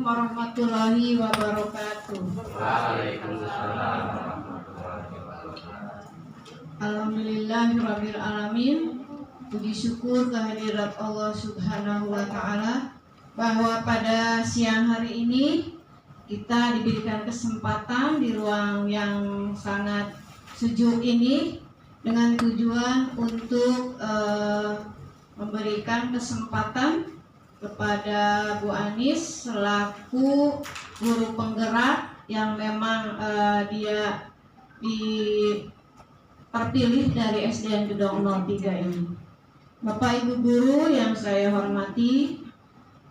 Assalamualaikum warahmatullahi wabarakatuh. Waalaikumsalam warahmatullahi wabarakatuh. Alhamdulillahirabbil alamin. Puji syukur kehadirat Allah Subhanahu wa taala bahwa pada siang hari ini kita diberikan kesempatan di ruang yang sangat sejuk ini dengan tujuan untuk memberikan kesempatan kepada Bu Anis selaku guru penggerak yang memang dia terpilih dari SDN Gedong 03 ini. Bapak Ibu guru yang saya hormati,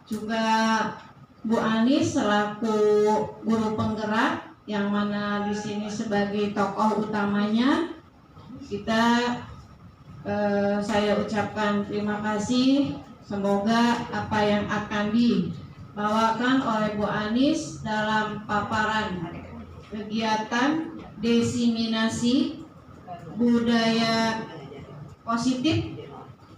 juga Bu Anis selaku guru penggerak yang mana di sini sebagai tokoh utamanya, saya ucapkan terima kasih. Semoga apa yang akan dibawakan oleh Bu Anis dalam paparan kegiatan diseminasi budaya positif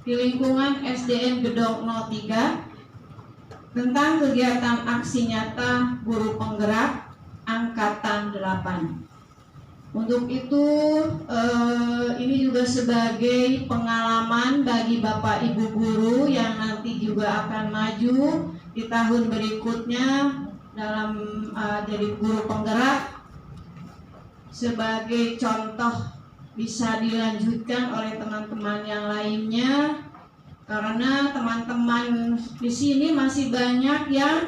di lingkungan SDN Gedong 03 tentang kegiatan aksi nyata guru penggerak angkatan 8. Untuk itu ini juga sebagai pengalaman bagi Bapak Ibu guru yang nanti juga akan maju di tahun berikutnya dalam jadi guru penggerak, sebagai contoh bisa dilanjutkan oleh teman-teman yang lainnya, karena teman-teman di sini masih banyak yang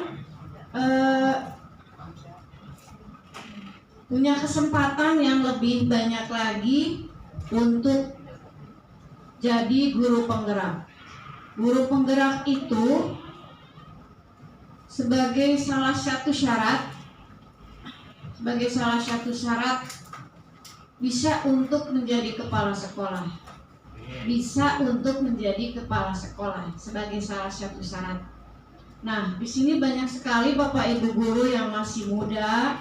punya kesempatan yang lebih banyak lagi untuk jadi guru penggerak. Guru penggerak itu sebagai salah satu syarat bisa untuk menjadi kepala sekolah. Bisa untuk menjadi kepala sekolah sebagai salah satu syarat. Nah, di sini banyak sekali Bapak Ibu guru yang masih muda,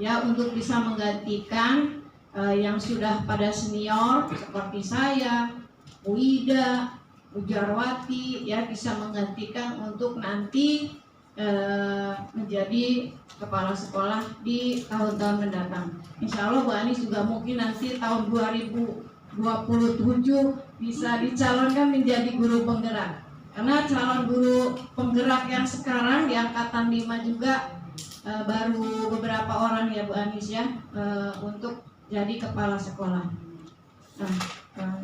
ya, untuk bisa menggantikan yang sudah pada senior seperti saya, Bu Ida, Bu Jarwati, ya, bisa menggantikan untuk nanti menjadi kepala sekolah di tahun-tahun mendatang. Insya Allah Bu Anis juga mungkin nanti tahun 2027 bisa dicalonkan menjadi guru penggerak. Karena calon guru penggerak yang sekarang di angkatan 5 juga baru beberapa orang ya Bu Anis ya, untuk jadi kepala sekolah. Nah,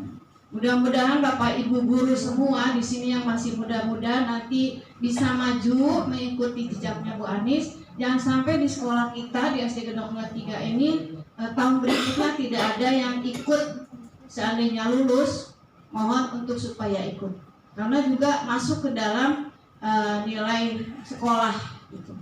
mudah-mudahan Bapak Ibu guru semua di sini yang masih muda-muda nanti bisa maju mengikuti jejaknya Bu Anis. Jangan sampai di sekolah kita di SD Gedong 03 ini tahun berikutnya tidak ada yang ikut. Seandainya lulus, mohon untuk supaya ikut, karena juga masuk ke dalam nilai sekolah gitu.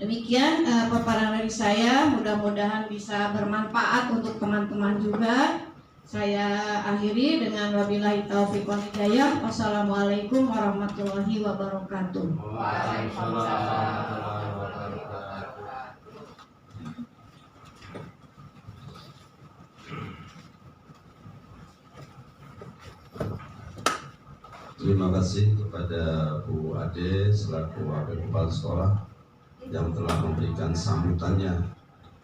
Demikian paparan dari saya, mudah-mudahan bisa bermanfaat untuk teman-teman juga. Saya akhiri dengan wabillahi taufiq wal hidayah. Wassalamualaikum warahmatullahi wabarakatuh. Waalaikumsalam warahmatullahi wabarakatuh. Terima kasih kepada Bu Ade selaku Wakil Kepala Sekolah yang telah memberikan sambutannya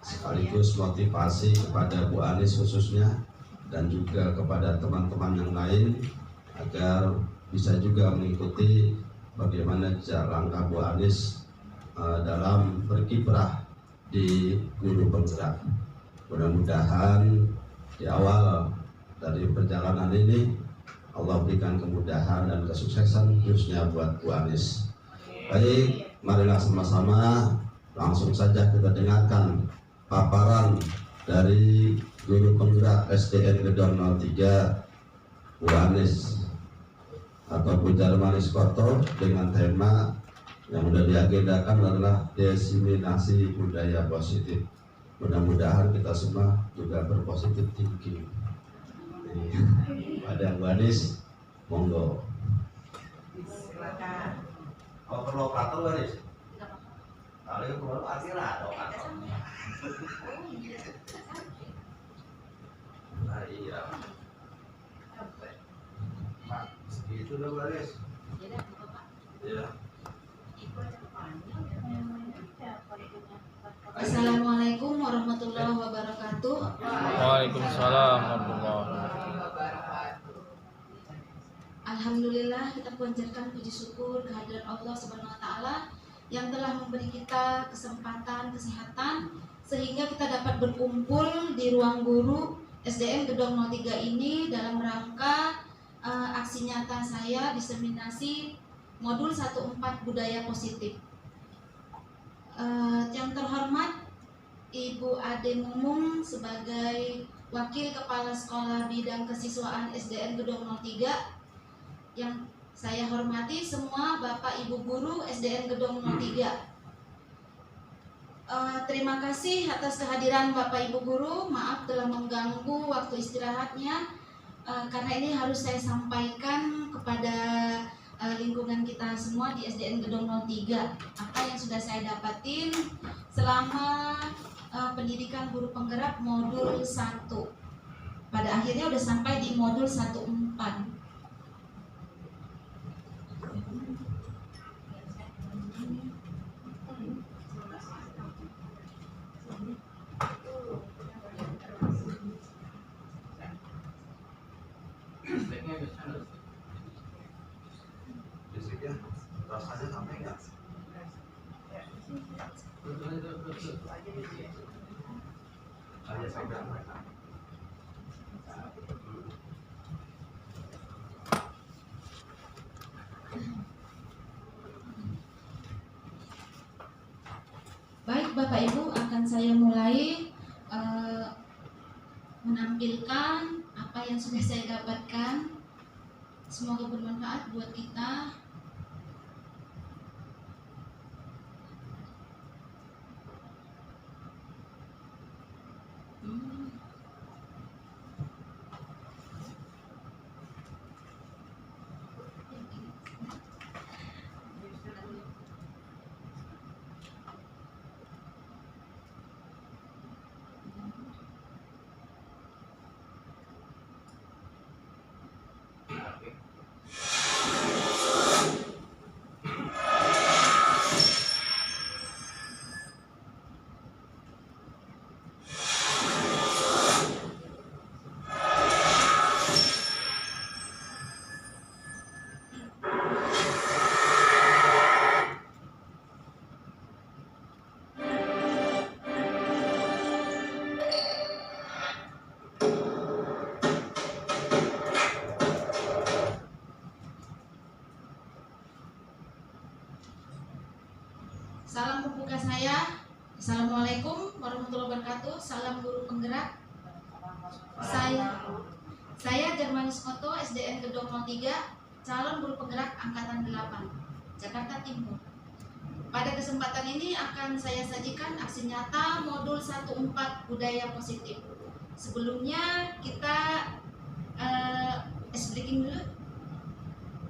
sekaligus motivasi kepada Bu Anis khususnya dan juga kepada teman-teman yang lain agar bisa juga mengikuti bagaimana jejak langkah Bu Anis dalam berkiprah di guru penggerak. Mudah-mudahan di awal dari perjalanan ini Allah berikan kemudahan dan kesuksesan khususnya buat Bu Anis. Baik, marilah sama-sama langsung saja kita dengarkan paparan dari guru penggerak SDN Gedong 03 Bu Anis atau Bu Jarmanis Koto dengan tema yang sudah diagendakan adalah diseminasi budaya positif. Mudah-mudahan kita semua juga berpositif thinking. Pada Bu Anis, monggo. Silakan. Oh, perlu operator Bu Anis? Kalau perlu akhirnya ada operator. Nah, iya. Pak, segitu dah Bu Anis. Iya. Assalamualaikum warahmatullahi wabarakatuh. Waalaikumsalam warahmatullahi wabarakatuh. Alhamdulillah, kita panjatkan puji syukur kehadirat Allah Subhanahu wa taala yang telah memberi kita kesempatan, kesehatan sehingga kita dapat berkumpul di ruang guru SDN Gedong 03 ini dalam rangka aksi nyata saya diseminasi modul 14 budaya positif. Yang terhormat Ibu Ade Mumung sebagai Wakil Kepala Sekolah Bidang Kesiswaan SDN Gedong 03, yang saya hormati semua Bapak Ibu Guru SDN Gedong 03. Terima kasih atas kehadiran Bapak Ibu Guru. Maaf telah mengganggu waktu istirahatnya, karena ini harus saya sampaikan kepada lingkungan kita semua di SDN Gedong 03 apa yang sudah saya dapatin selama pendidikan guru penggerak modul 1. Pada akhirnya udah sampai di modul 14. Fisiknya rasanya sampai nggak? Saya pegang. Baik Bapak Ibu, akan saya mulai menampilkan apa yang sudah saya dapatkan. Semoga bermanfaat buat kita. Salam pembuka saya. Assalamualaikum warahmatullahi wabarakatuh. Salam guru penggerak. Saya Germanis Koto, SDN Gedong 03, calon guru penggerak angkatan 8, Jakarta Timur. Pada kesempatan ini akan saya sajikan aksi nyata modul 14 budaya positif. Sebelumnya kita ice breaking dulu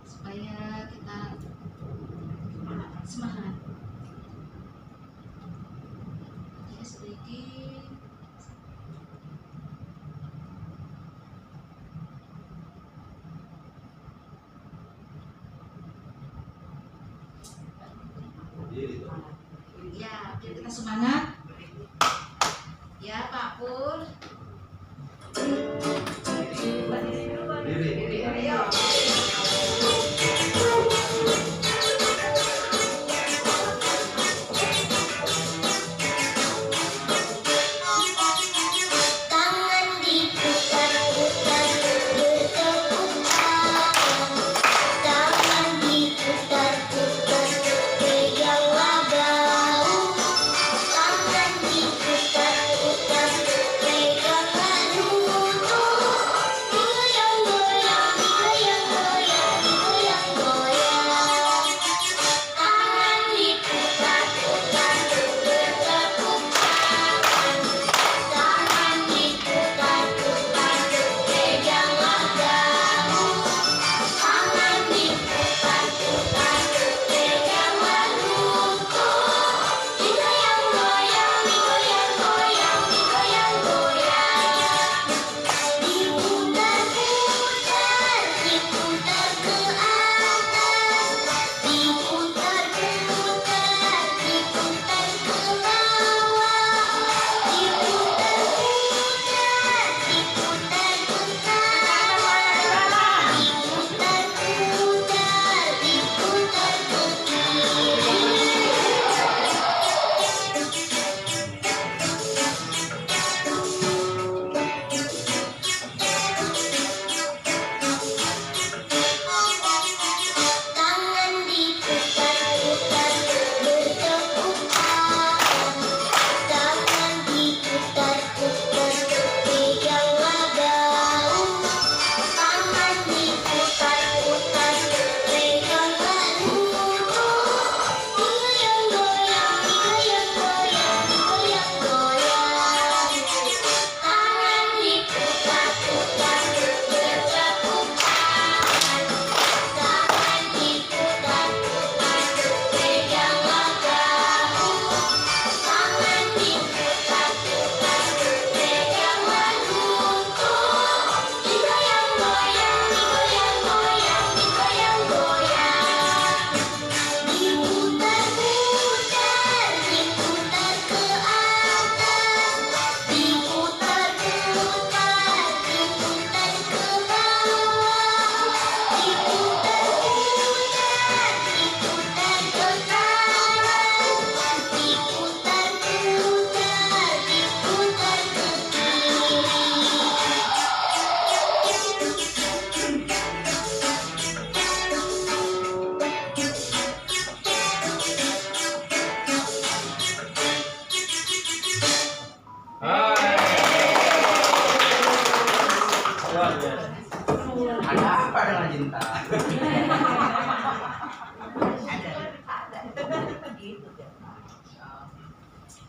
supaya kita semangat. Ice breaking. Ya, biar kita semangat. Ya, Pak Pur. Tangan diputar-putar bertepuk tangan. Tangan diputar-putar peganglah bahu. Tangan diputar-putar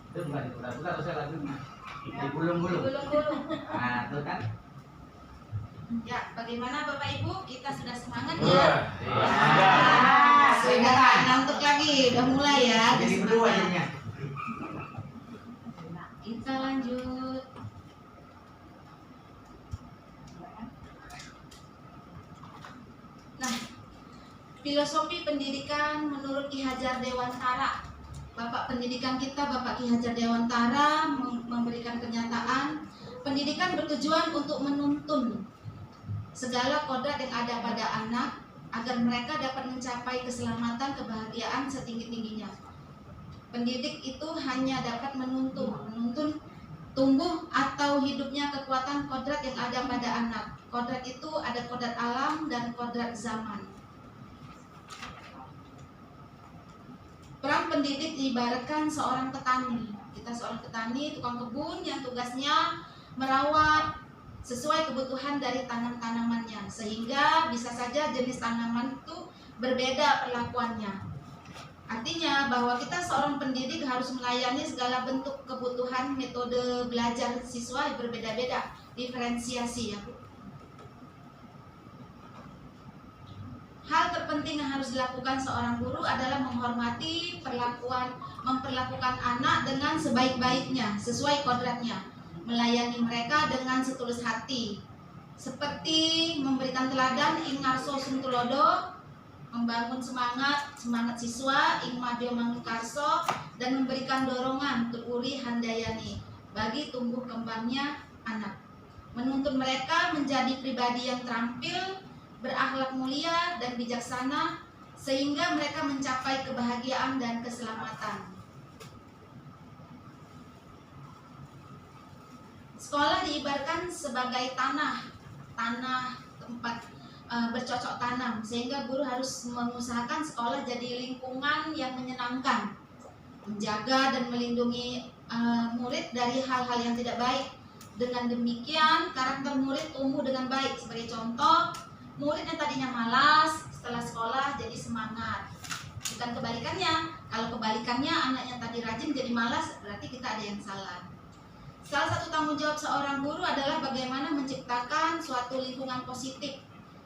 Itu bukan diputar-putar, saya lagunya digulung-gulung. Nah, itu kan. Ya, bagaimana Bapak Ibu? Kita sudah semangat Iya. ya? Sudah Sudah ngantuk lagi, udah mulai ya. Jadi berdua jadinya. Kita lanjut. Nah, filosofi pendidikan menurut Ki Hajar Dewantara. Bapak pendidikan kita, Bapak Ki Hajar Dewantara memberikan kenyataan pendidikan bertujuan untuk menuntun segala kodrat yang ada pada anak agar mereka dapat mencapai keselamatan, kebahagiaan setinggi-tingginya. Pendidik itu hanya dapat menuntun tumbuh atau hidupnya kekuatan kodrat yang ada pada anak. Kodrat itu ada kodrat alam dan kodrat zaman. Peran pendidik diibaratkan seorang petani. Kita seorang petani, tukang kebun yang tugasnya merawat sesuai kebutuhan dari tanam-tanamannya, sehingga bisa saja jenis tanaman itu berbeda perlakuannya. Artinya bahwa kita seorang pendidik harus melayani segala bentuk kebutuhan metode belajar siswa yang berbeda-beda, diferensiasi ya Bu. Hal terpenting yang harus dilakukan seorang guru adalah menghormati memperlakukan anak dengan sebaik-baiknya, sesuai kodratnya, melayani mereka dengan setulus hati, seperti memberikan teladan ing ngarso suntulodo, membangun semangat siswa ing madya mangunkarso, dan memberikan dorongan tururi handayani bagi tumbuh kembangnya anak, menuntun mereka menjadi pribadi yang terampil, berakhlak mulia dan bijaksana, sehingga mereka mencapai kebahagiaan dan keselamatan. Sekolah diibaratkan sebagai tanah tempat bercocok tanam, sehingga guru harus mengusahakan sekolah jadi lingkungan yang menyenangkan, menjaga dan melindungi murid dari hal-hal yang tidak baik. Dengan demikian karakter murid tumbuh dengan baik. Sebagai contoh, murid yang tadinya malas setelah sekolah jadi semangat. Bukan kebalikannya. Kalau kebalikannya anak yang tadi rajin jadi malas, berarti kita ada yang salah. Salah satu tanggung jawab seorang guru adalah bagaimana menciptakan suatu lingkungan positif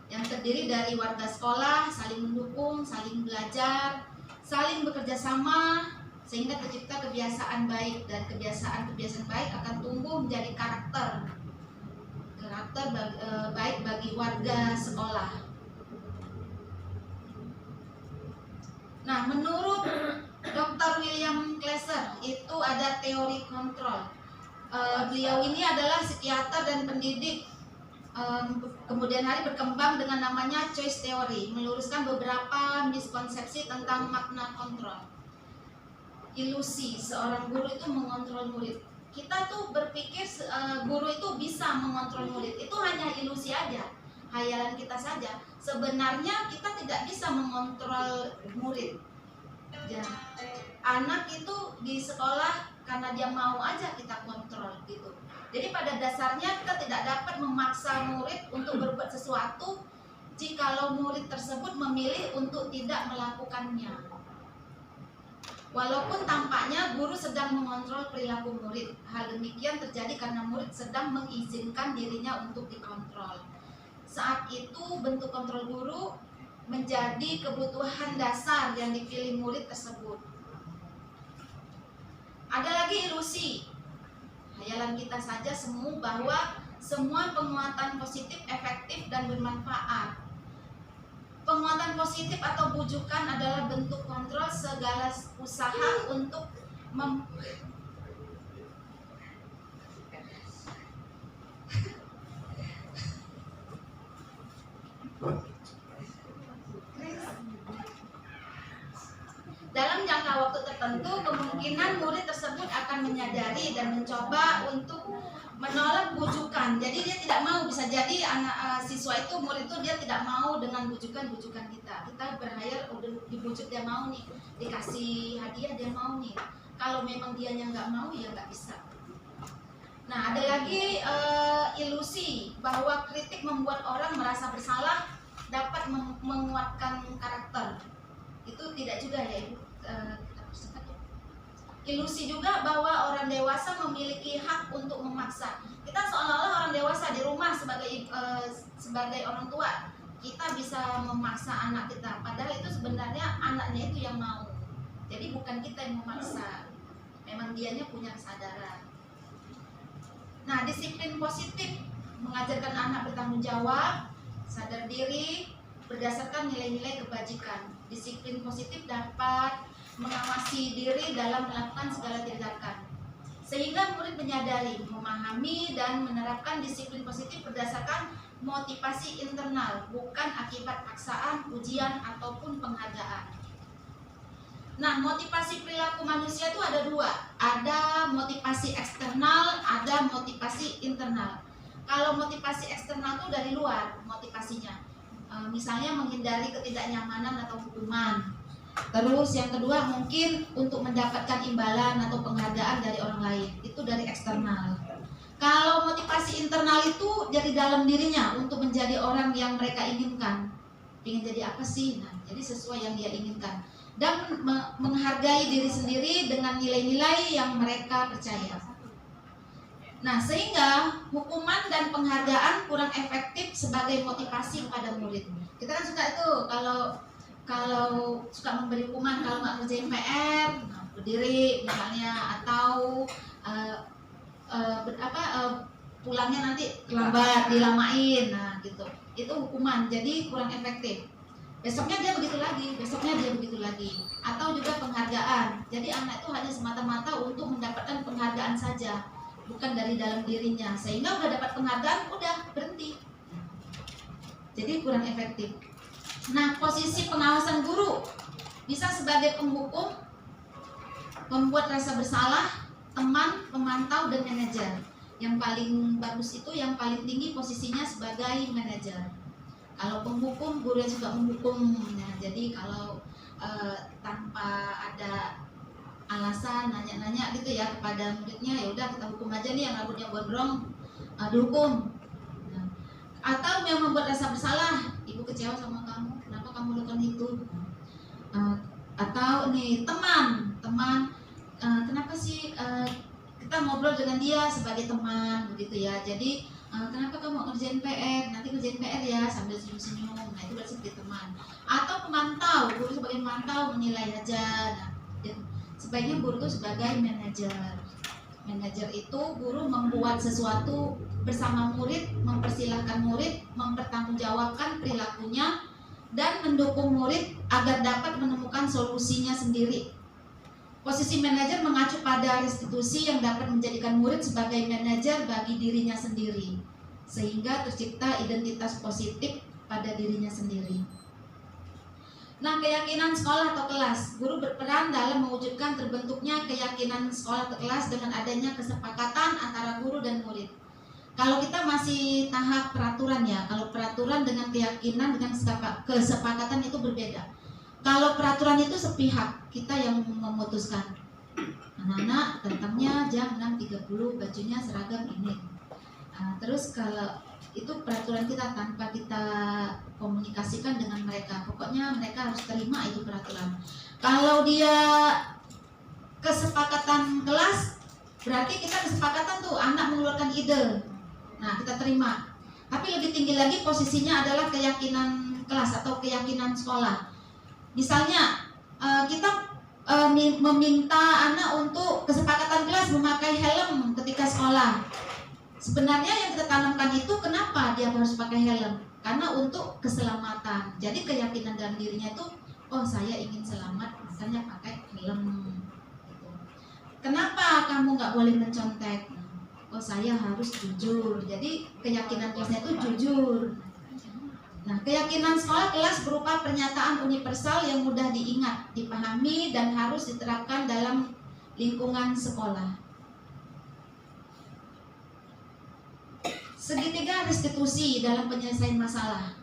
yang terdiri dari warga sekolah, saling mendukung, saling belajar, saling bekerja sama, sehingga tercipta kebiasaan baik, dan kebiasaan-kebiasaan baik akan tumbuh menjadi karakter baik bagi warga sekolah. Nah, menurut Dr. William Glasser itu ada teori kontrol. Beliau ini adalah psikiater dan pendidik. Kemudian hari berkembang dengan namanya choice theory, meluruskan beberapa miskonsepsi tentang makna kontrol. Ilusi seorang guru itu mengontrol murid. Kita tuh berpikir guru itu bisa mengontrol murid, itu hanya ilusi aja, hayalan kita saja. Sebenarnya kita tidak bisa mengontrol murid ya. Anak itu di sekolah karena dia mau aja kita kontrol gitu. Jadi pada dasarnya kita tidak dapat memaksa murid untuk berbuat sesuatu jikalau murid tersebut memilih untuk tidak melakukannya. Walaupun tampaknya guru sedang mengontrol perilaku murid, hal demikian terjadi karena murid sedang mengizinkan dirinya untuk dikontrol. Saat itu bentuk kontrol guru menjadi kebutuhan dasar yang dipilih murid tersebut. Ada lagi ilusi, hayalan kita saja semu bahwa semua penguatan positif efektif dan bermanfaat. Penguatan positif atau bujukan adalah bentuk kontrol segala usaha untuk dalam jangka waktu tertentu, kemungkinan murid tersebut akan menyadari dan mencoba untuk menolak bujukan. Jadi dia tidak mau, bisa jadi anak siswa itu, murid itu dia tidak mau dengan bujukan kita. Kita berhayal udah dibujuk dia mau nih, dikasih hadiah dia mau nih. Kalau memang dianya nggak mau ya nggak bisa. Nah, ada lagi ilusi bahwa kritik membuat orang merasa bersalah, dapat menguatkan karakter. Itu tidak juga ya Ibu, Ilusi juga bahwa orang dewasa memiliki hak untuk memaksa. Kita seolah-olah orang dewasa di rumah sebagai orang tua, kita bisa memaksa anak kita, padahal itu sebenarnya anaknya itu yang mau. Jadi bukan kita yang memaksa, memang dianya punya kesadaran. Nah, disiplin positif mengajarkan anak bertanggung jawab, sadar diri berdasarkan nilai-nilai kebajikan. Disiplin positif dapat mengawasi diri dalam melakukan segala tindakan, sehingga murid menyadari, memahami, dan menerapkan disiplin positif berdasarkan motivasi internal, bukan akibat paksaan, ujian, ataupun penghargaan. Nah, motivasi perilaku manusia itu ada dua, ada motivasi eksternal, ada motivasi internal. Kalau motivasi eksternal itu dari luar motivasinya, misalnya menghindari ketidaknyamanan atau hukuman. Terus yang kedua mungkin untuk mendapatkan imbalan atau penghargaan dari orang lain, itu dari eksternal. Kalau motivasi internal itu dari dalam dirinya untuk menjadi orang yang mereka inginkan. Ingin jadi apa sih? Nah, jadi sesuai yang dia inginkan. Dan menghargai diri sendiri dengan nilai-nilai yang mereka percaya. Nah, sehingga hukuman dan penghargaan kurang efektif sebagai motivasi kepada murid. Kita kan suka itu kalau suka memberi hukuman kalau nggak ngerjain PR, berdiri misalnya, atau pulangnya nanti lambat, dilamain, nah gitu. Itu hukuman, jadi kurang efektif. Besoknya dia begitu lagi, besoknya dia begitu lagi. Atau juga penghargaan. Jadi anak itu hanya semata-mata untuk mendapatkan penghargaan saja, bukan dari dalam dirinya. Sehingga udah dapat penghargaan, udah berhenti. Jadi kurang efektif. Nah, posisi pengawasan guru bisa sebagai penghukum, membuat rasa bersalah, teman, pemantau, dan manajer. Yang paling bagus itu yang paling tinggi posisinya sebagai manajer. Kalau penghukum, guru yang suka menghukum. Nah, jadi kalau tanpa ada alasan nanya-nanya gitu ya kepada muridnya, ya udah kita hukum aja nih, yang rambutnya gondrong dihukum. Nah, atau yang membuat rasa bersalah, ibu kecewa sama kamu, kenapa kamu lakukan itu? Atau nih teman, kenapa sih kita ngobrol dengan dia sebagai teman begitu ya. Jadi kenapa kamu ngerjain PR? Nanti ngerjain PR ya sambil senyum-senyum. Nah, itu berarti sebagai teman. Atau pemantau, guru sebagai pemantau menilai aja. Nah, sebaiknya guru itu sebagai manajer. Manajer itu guru membuat sesuatu bersama murid, mempersilahkan murid, mempertanggungjawabkan perilakunya, dan mendukung murid agar dapat menemukan solusinya sendiri. Posisi manajer mengacu pada restitusi yang dapat menjadikan murid sebagai manajer bagi dirinya sendiri, sehingga tercipta identitas positif pada dirinya sendiri. Nah, keyakinan sekolah atau kelas. Guru berperan dalam mewujudkan terbentuknya keyakinan sekolah atau kelas dengan adanya kesepakatan antara guru dan murid. Kalau kita masih tahap peraturan ya, kalau peraturan dengan keyakinan dengan kesepakatan itu berbeda. Kalau peraturan itu sepihak, kita yang memutuskan. Anak-anak datangnya jam 6.30, bajunya seragam ini. Terus kalau itu peraturan kita tanpa kita komunikasikan dengan mereka, pokoknya mereka harus terima itu peraturan. Kalau dia kesepakatan kelas, berarti kita kesepakatan tuh anak mengeluarkan ide. Nah, kita terima. Tapi lebih tinggi lagi posisinya adalah keyakinan kelas atau keyakinan sekolah. Misalnya kita meminta anak untuk kesepakatan kelas memakai helm ketika sekolah. Sebenarnya yang kita tanamkan itu kenapa dia harus pakai helm? Karena untuk keselamatan. Jadi keyakinan dalam dirinya itu, oh saya ingin selamat, makanya pakai helm. Kenapa kamu nggak boleh mencontek? Oh saya harus jujur. Jadi keyakinan kelasnya itu jujur. Nah, keyakinan sekolah kelas berupa pernyataan universal yang mudah diingat, dipahami, dan harus diterapkan dalam lingkungan sekolah. Segitiga restitusi dalam penyelesaian masalah.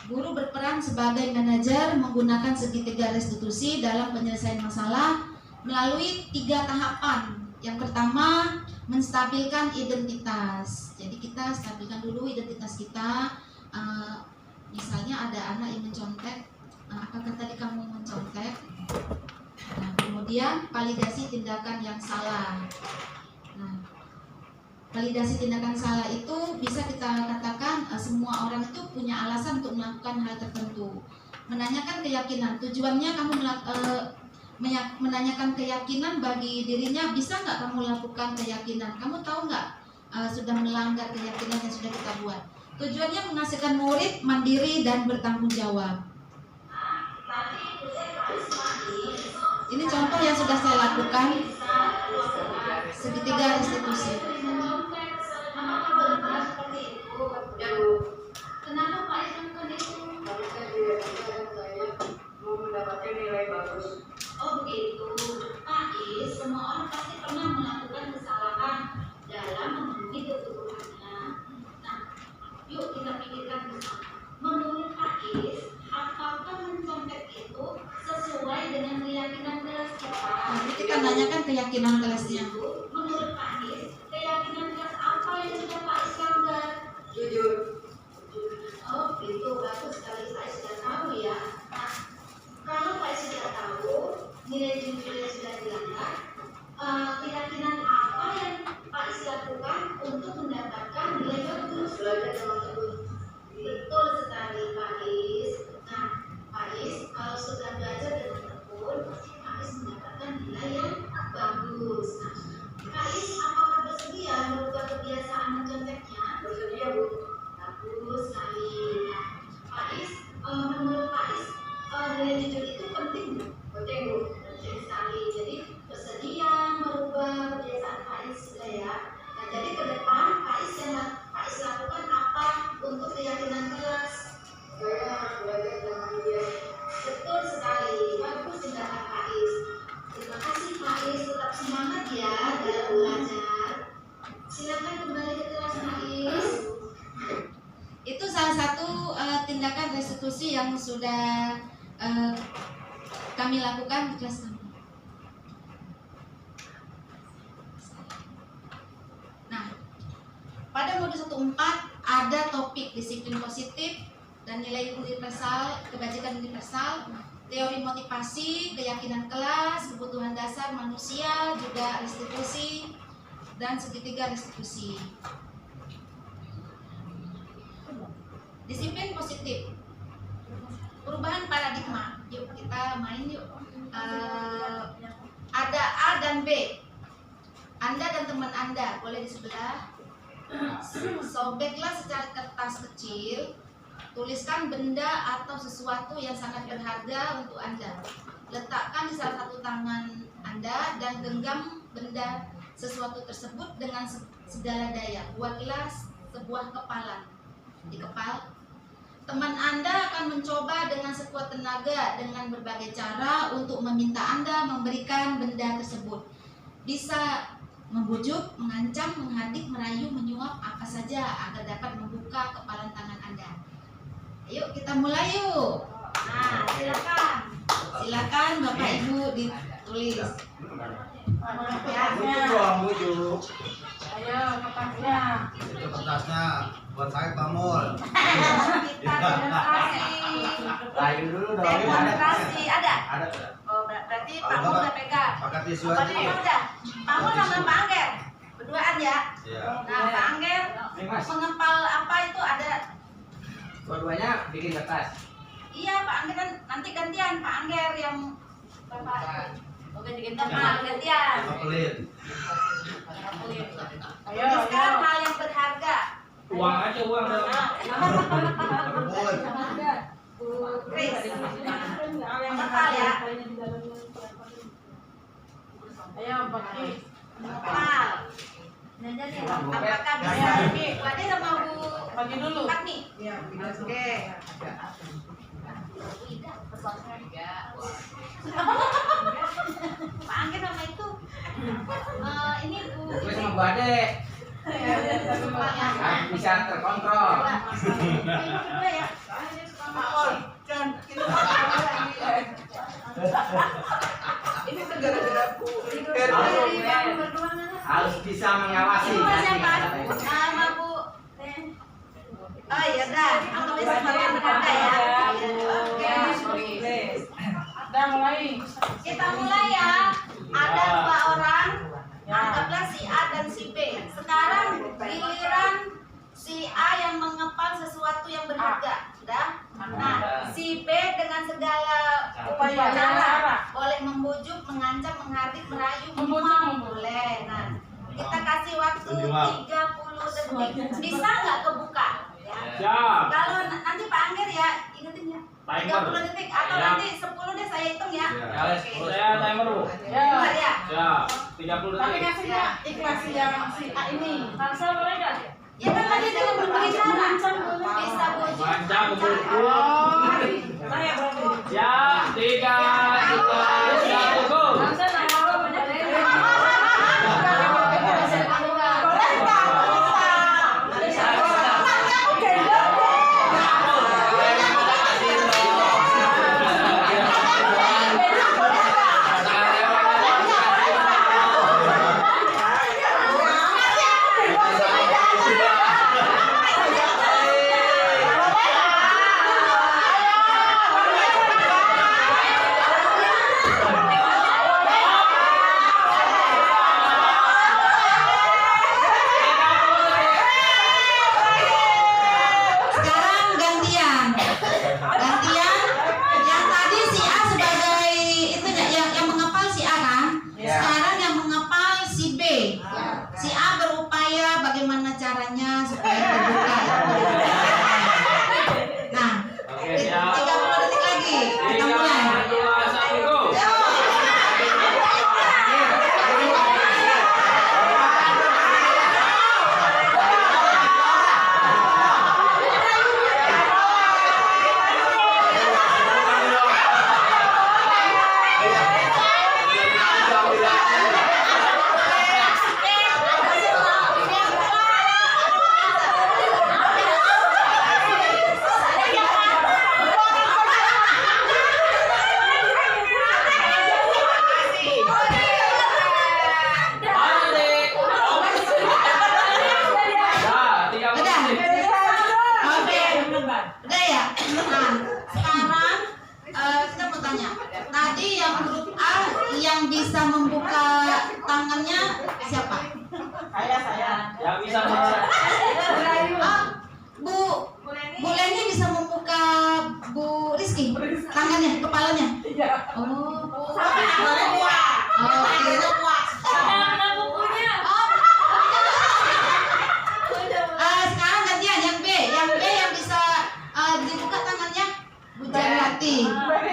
Guru berperan sebagai manajer menggunakan segitiga restitusi dalam penyelesaian masalah melalui 3 tahapan. Yang pertama, menstabilkan identitas. Jadi kita stabilkan dulu identitas kita. Misalnya ada anak yang mencontek, apakah tadi kamu mencontek? Nah, kemudian validasi tindakan yang salah. Nah, validasi tindakan salah itu bisa kita katakan semua orang itu punya alasan untuk melakukan hal tertentu. Menanyakan keyakinan, tujuannya kamu menanyakan keyakinan bagi dirinya, bisa nggak kamu lakukan keyakinan? Kamu tahu nggak sudah melanggar keyakinan yang sudah kita buat? Tujuannya menghasilkan murid mandiri dan bertanggung jawab. Ini contoh yang sudah saya lakukan. Segitiga restitusi. Kenapa Pak Is melakukan itu? Mau mendapatkan nilai bagus. Oh begitu. Pak Is, semua orang pasti pernah melakukan kesalahan dalam memenuhi kebutuhannya. Nah, yuk kita pikirkan bersama. Menurut Pak Is, apakah mencontek itu sesuai dengan keyakinan kelas kita? Nanti kita tanyakan keyakinan kelasnya. Menurut Pak Is, keyakinan kelas apa yang sudah Pak Is langgar? Jujur. Oh gitu, bagus sekali Pak Is sudah tahu ya. Nah, kalau Pak Is sudah tahu nilai jujur yang sudah dilanggar, keyakinan apa yang Pak Is lakukan untuk mendapatkan nilai bagus? Belajar dengan tekun. Betul sekali Pak Is. Nah, Pak Is kalau sudah belajar dengan tekun, pasti Pak Is mendapatkan nilai yang bagus. Nah, Pak Is apakah bersedia merubah kebiasaan menconteknya? Bersedia Bu. Bagus sekali. Nah, Pak Is, menurut Pak Is, nilai jujur itu penting Bu? Penting Bu. Penting sekali. Jadi bersedia merubah kebiasaan Pak Is sudah ya. Nah, jadi ke depan Pak Is yang Pak Is lakukan apa untuk keyakinan kelas? Saya harus belajar dengan dia. Betul sekali. Bagus tindakan Pak Is. Terima kasih Pak Is, tetap semangat ya dalam belajar. Silakan kembali ke kelas Pak Is. Itu salah satu tindakan restitusi yang sudah kami lakukan di kelas kami. Nah, pada modul 1.4 ada topik disiplin positif dan nilai universal, kebajikan universal, teori motivasi, keyakinan kelas, kebutuhan dasar manusia, juga restitusi dan segitiga restitusi. Disiplin positif, perubahan paradigma. Yuk kita main yuk. Ada A dan B. Anda dan teman Anda boleh di sebelah. Sobeklah secari kertas kecil. Tuliskan benda atau sesuatu yang sangat berharga untuk Anda. Letakkan di salah satu tangan Anda dan genggam benda sesuatu tersebut dengan segala daya. Buatlah sebuah kepalan. Di kepala teman Anda akan mencoba dengan sekuat tenaga dengan berbagai cara untuk meminta Anda memberikan benda tersebut. Bisa membujuk, mengancam, menghadik, merayu, menyuap, apa saja agar dapat membuka kepalan tangan Anda. Ayo kita mulai yuk. Nah, silakan Bapak Ibu ditulis. Bujuk. Ayo kertasnya. Itu kertasnya buat saya Pak Mul. Kita demonstrasi. Lain dulu dong. Demonstrasi ada. Ada. Oh, berarti Pak Mul udah pegang. Pakai tisu Pak aja. Mul udah. Pak Mul sama Pak Angger berduaan ya. Iya. Nah, Pak Angger mengepal apa itu ada. Dua-duanya bikin kertas. Iya, Pak Angger kan nanti gantian Pak Angger yang Bapak. Oke, gantian. Apa pelit? Tuliskan hal yang berharga. Uang aja, uang dong. Kebun. Chris. Mengepal ya. Ayo bagi. Mengepal. Apakah bisa ini? Bu Ade sama Bu Bagi dulu. Takni? Iya. Oke. Pak Angger sama itu. Ini Bu. Gue sama Bu Ade. Bisa terkontrol. Berdua ya. Pak Ol, jangan kita ini gara-gara Bu. Harus bisa mengawasi. Ibu siapa? Sama Bu. Oh iya dah. Aku bisa sama berharga ya. Oke. Kita mulai ya. Ada 2 orang, anggaplah si A dan si B. Sekarang giliran si A yang mengepal sesuatu yang berharga, sudah? Nah, si B dengan segala cara boleh membujuk, mengancam, menghardik, merayu, memang boleh. Nah, kita kasih waktu 30 detik. Bisa nggak kebuka? Ya. Siap. Kalau nanti Pak Angger ya, ingetin ya. 30 detik atau nanti 10 deh saya hitung ya. Oke. Saya timer dulu. Dengar ya. Siap. 30 Tapi detik. ngasihnya ikhlas yang si A ini. Transfer boleh nggak? Ya kan tadi dia berbagi cara. Bisa bujuk. Panjang kumpul. Saya berarti. Siap. 3, 2, 1, go. Sekarang gantian. Gantian. Yang tadi si A sebagai itu yang mengepal si A kan? Sekarang yang mengepal si B. Si A berupaya bagaimana caranya supaya terbuka. Nah, Oke, siap. 30 detik lagi. Kita 3, mulai. 2, 1, go. Udah ya? Nah, sekarang kita mau tanya. Tadi yang huruf A yang bisa membuka tangannya siapa? Saya. Yang bisa Bu Leni bisa membuka Bu Rizky tangannya, kepalanya. Oh. Sekarang gantian yang B yang bisa dibuka tangannya Bu Jarati.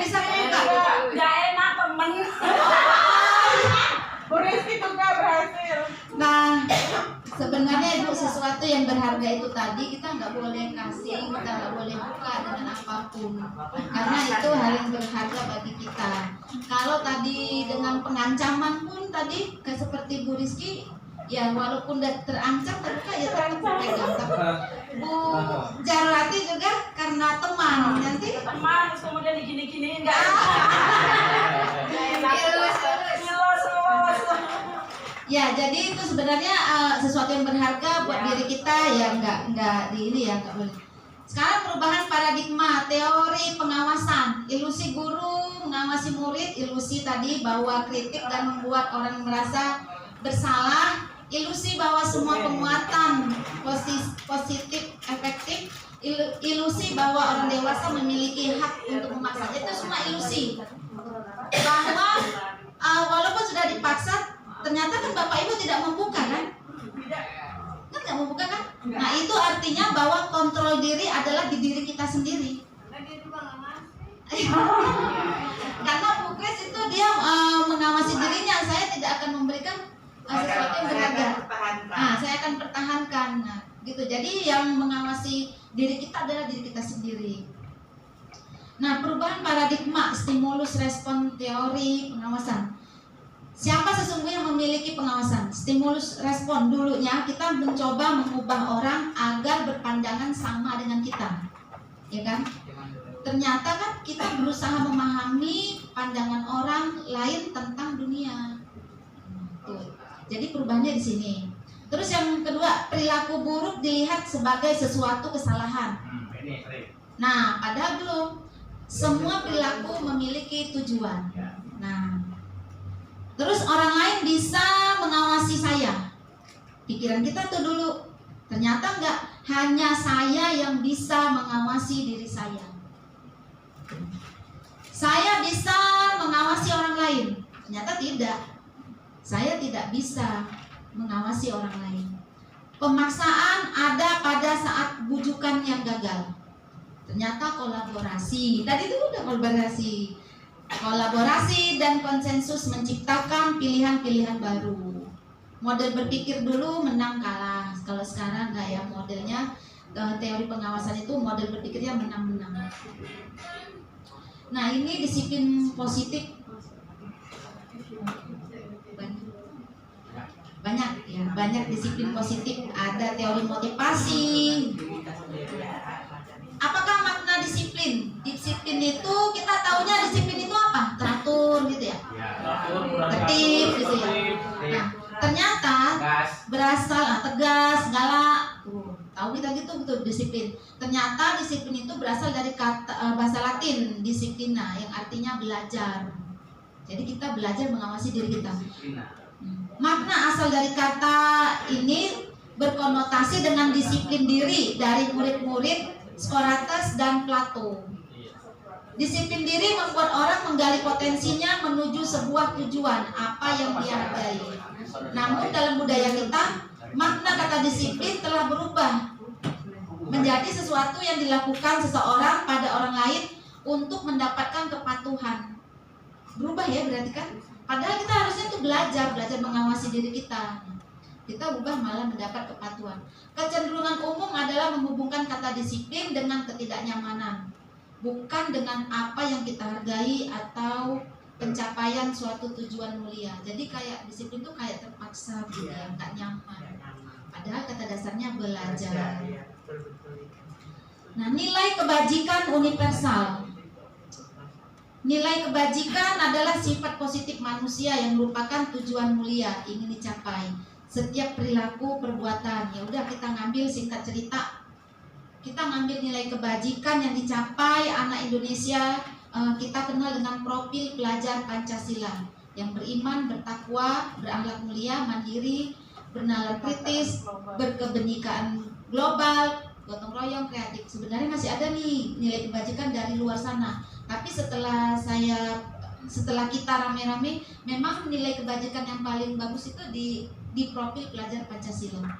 Bisa membuka. Nggak enak temen. Bu Rizky tuh nggak berhasil. Nah, sebenarnya itu sesuatu yang berharga itu tadi kita nggak boleh kasih, kita nggak boleh buka dengan apapun, karena itu hal yang berharga bagi kita. Kalau tadi dengan pengancaman pun tadi kayak seperti Bu Rizky, ya walaupun udah terancam terbuka ya tetap pegang. Bu Jarwati juga karena teman nanti. Teman terus kemudian digini-giniin nggak Ya, jadi itu sebenarnya sesuatu yang berharga buat diri kita ya nggak di ini ya nggak boleh. Sekarang perubahan paradigma, teori pengawasan, ilusi guru mengawasi murid, ilusi tadi bahwa kritik dan membuat orang merasa bersalah, ilusi bahwa semua penguatan positif efektif, ilusi bahwa orang dewasa memiliki hak untuk memaksa. Itu semua ilusi. Bahwa walaupun sudah dipaksa, ternyata kan Bapak Ibu tidak membuka kan? Kan nggak membuka kan? Nah itu artinya bahwa kontrol diri adalah di diri kita sendiri. Karena Bu Kris itu dia mengawasi dirinya, saya tidak akan memberikan sesuatu yang berharga. Nah, saya akan pertahankan. Nah, gitu. Jadi yang mengawasi diri kita adalah diri kita sendiri. Nah, perubahan paradigma, stimulus respon teori pengawasan. Siapa sesungguhnya yang memiliki pengawasan? Stimulus respon, dulunya kita mencoba mengubah orang agar berpandangan sama dengan kita, ya kan? Ternyata kan kita berusaha memahami pandangan orang lain tentang dunia. Tuh. Jadi perubahannya di sini. Terus yang kedua, perilaku buruk dilihat sebagai sesuatu kesalahan. Nah, padahal belum. Semua perilaku memiliki tujuan. Nah, terus orang lain bisa mengawasi saya. Pikiran kita tuh dulu, ternyata enggak, hanya saya yang bisa mengawasi diri saya. Saya bisa mengawasi orang lain, ternyata tidak. Saya tidak bisa mengawasi orang lain. Pemaksaan ada pada saat bujukan yang gagal. Ternyata kolaborasi. Tadi itu udah kolaborasi. Kolaborasi dan konsensus menciptakan pilihan-pilihan baru. Model berpikir dulu menang kalah. Kalau sekarang kayak modelnya teori pengawasan itu model berpikirnya menang-menang. Nah, ini disiplin positif. Banyak disiplin positif. Ada teori motivasi. Apakah makna disiplin? Disiplin itu kita taunya disiplin itu apa? Teratur gitu ya. Tertib gitu ya. Nah, ternyata berasal tegas, galak. Tahu kita gitu betul disiplin. Ternyata disiplin itu berasal dari kata bahasa Latin disiplina yang artinya belajar. Jadi kita belajar mengawasi diri kita. Makna asal dari kata ini berkonotasi dengan disiplin diri dari murid-murid Socrates dan Plato. Disiplin diri membuat orang menggali potensinya menuju sebuah tujuan apa yang dia hargai. Namun dalam budaya kita, makna kata disiplin telah berubah menjadi sesuatu yang dilakukan seseorang pada orang lain untuk mendapatkan kepatuhan. Berubah ya berarti kan? Padahal kita harusnya tuh belajar mengawasi diri kita. Kita ubah malah mendapat kepatuhan. Kecenderungan umum adalah menghubungkan kata disiplin dengan ketidaknyamanan, bukan dengan apa yang kita hargai atau pencapaian suatu tujuan mulia. Jadi kayak disiplin tuh kayak terpaksa gitu ya, nggak nyaman. Padahal kata dasarnya belajar. Nah, nilai kebajikan universal. Nilai kebajikan adalah sifat positif manusia yang merupakan tujuan mulia ingin dicapai. Setiap perilaku perbuatan, ya udah kita ngambil singkat cerita, kita ngambil nilai kebajikan yang dicapai anak Indonesia. Kita kenal dengan profil pelajar Pancasila yang beriman, bertakwa, berakhlak mulia, mandiri, bernalar kritis, berkebenekaan global, gotong royong, kreatif. Sebenarnya masih ada nih nilai kebajikan dari luar sana. Tapi setelah kita rame-rame, memang nilai kebajikan yang paling bagus itu di profil pelajar Pancasila.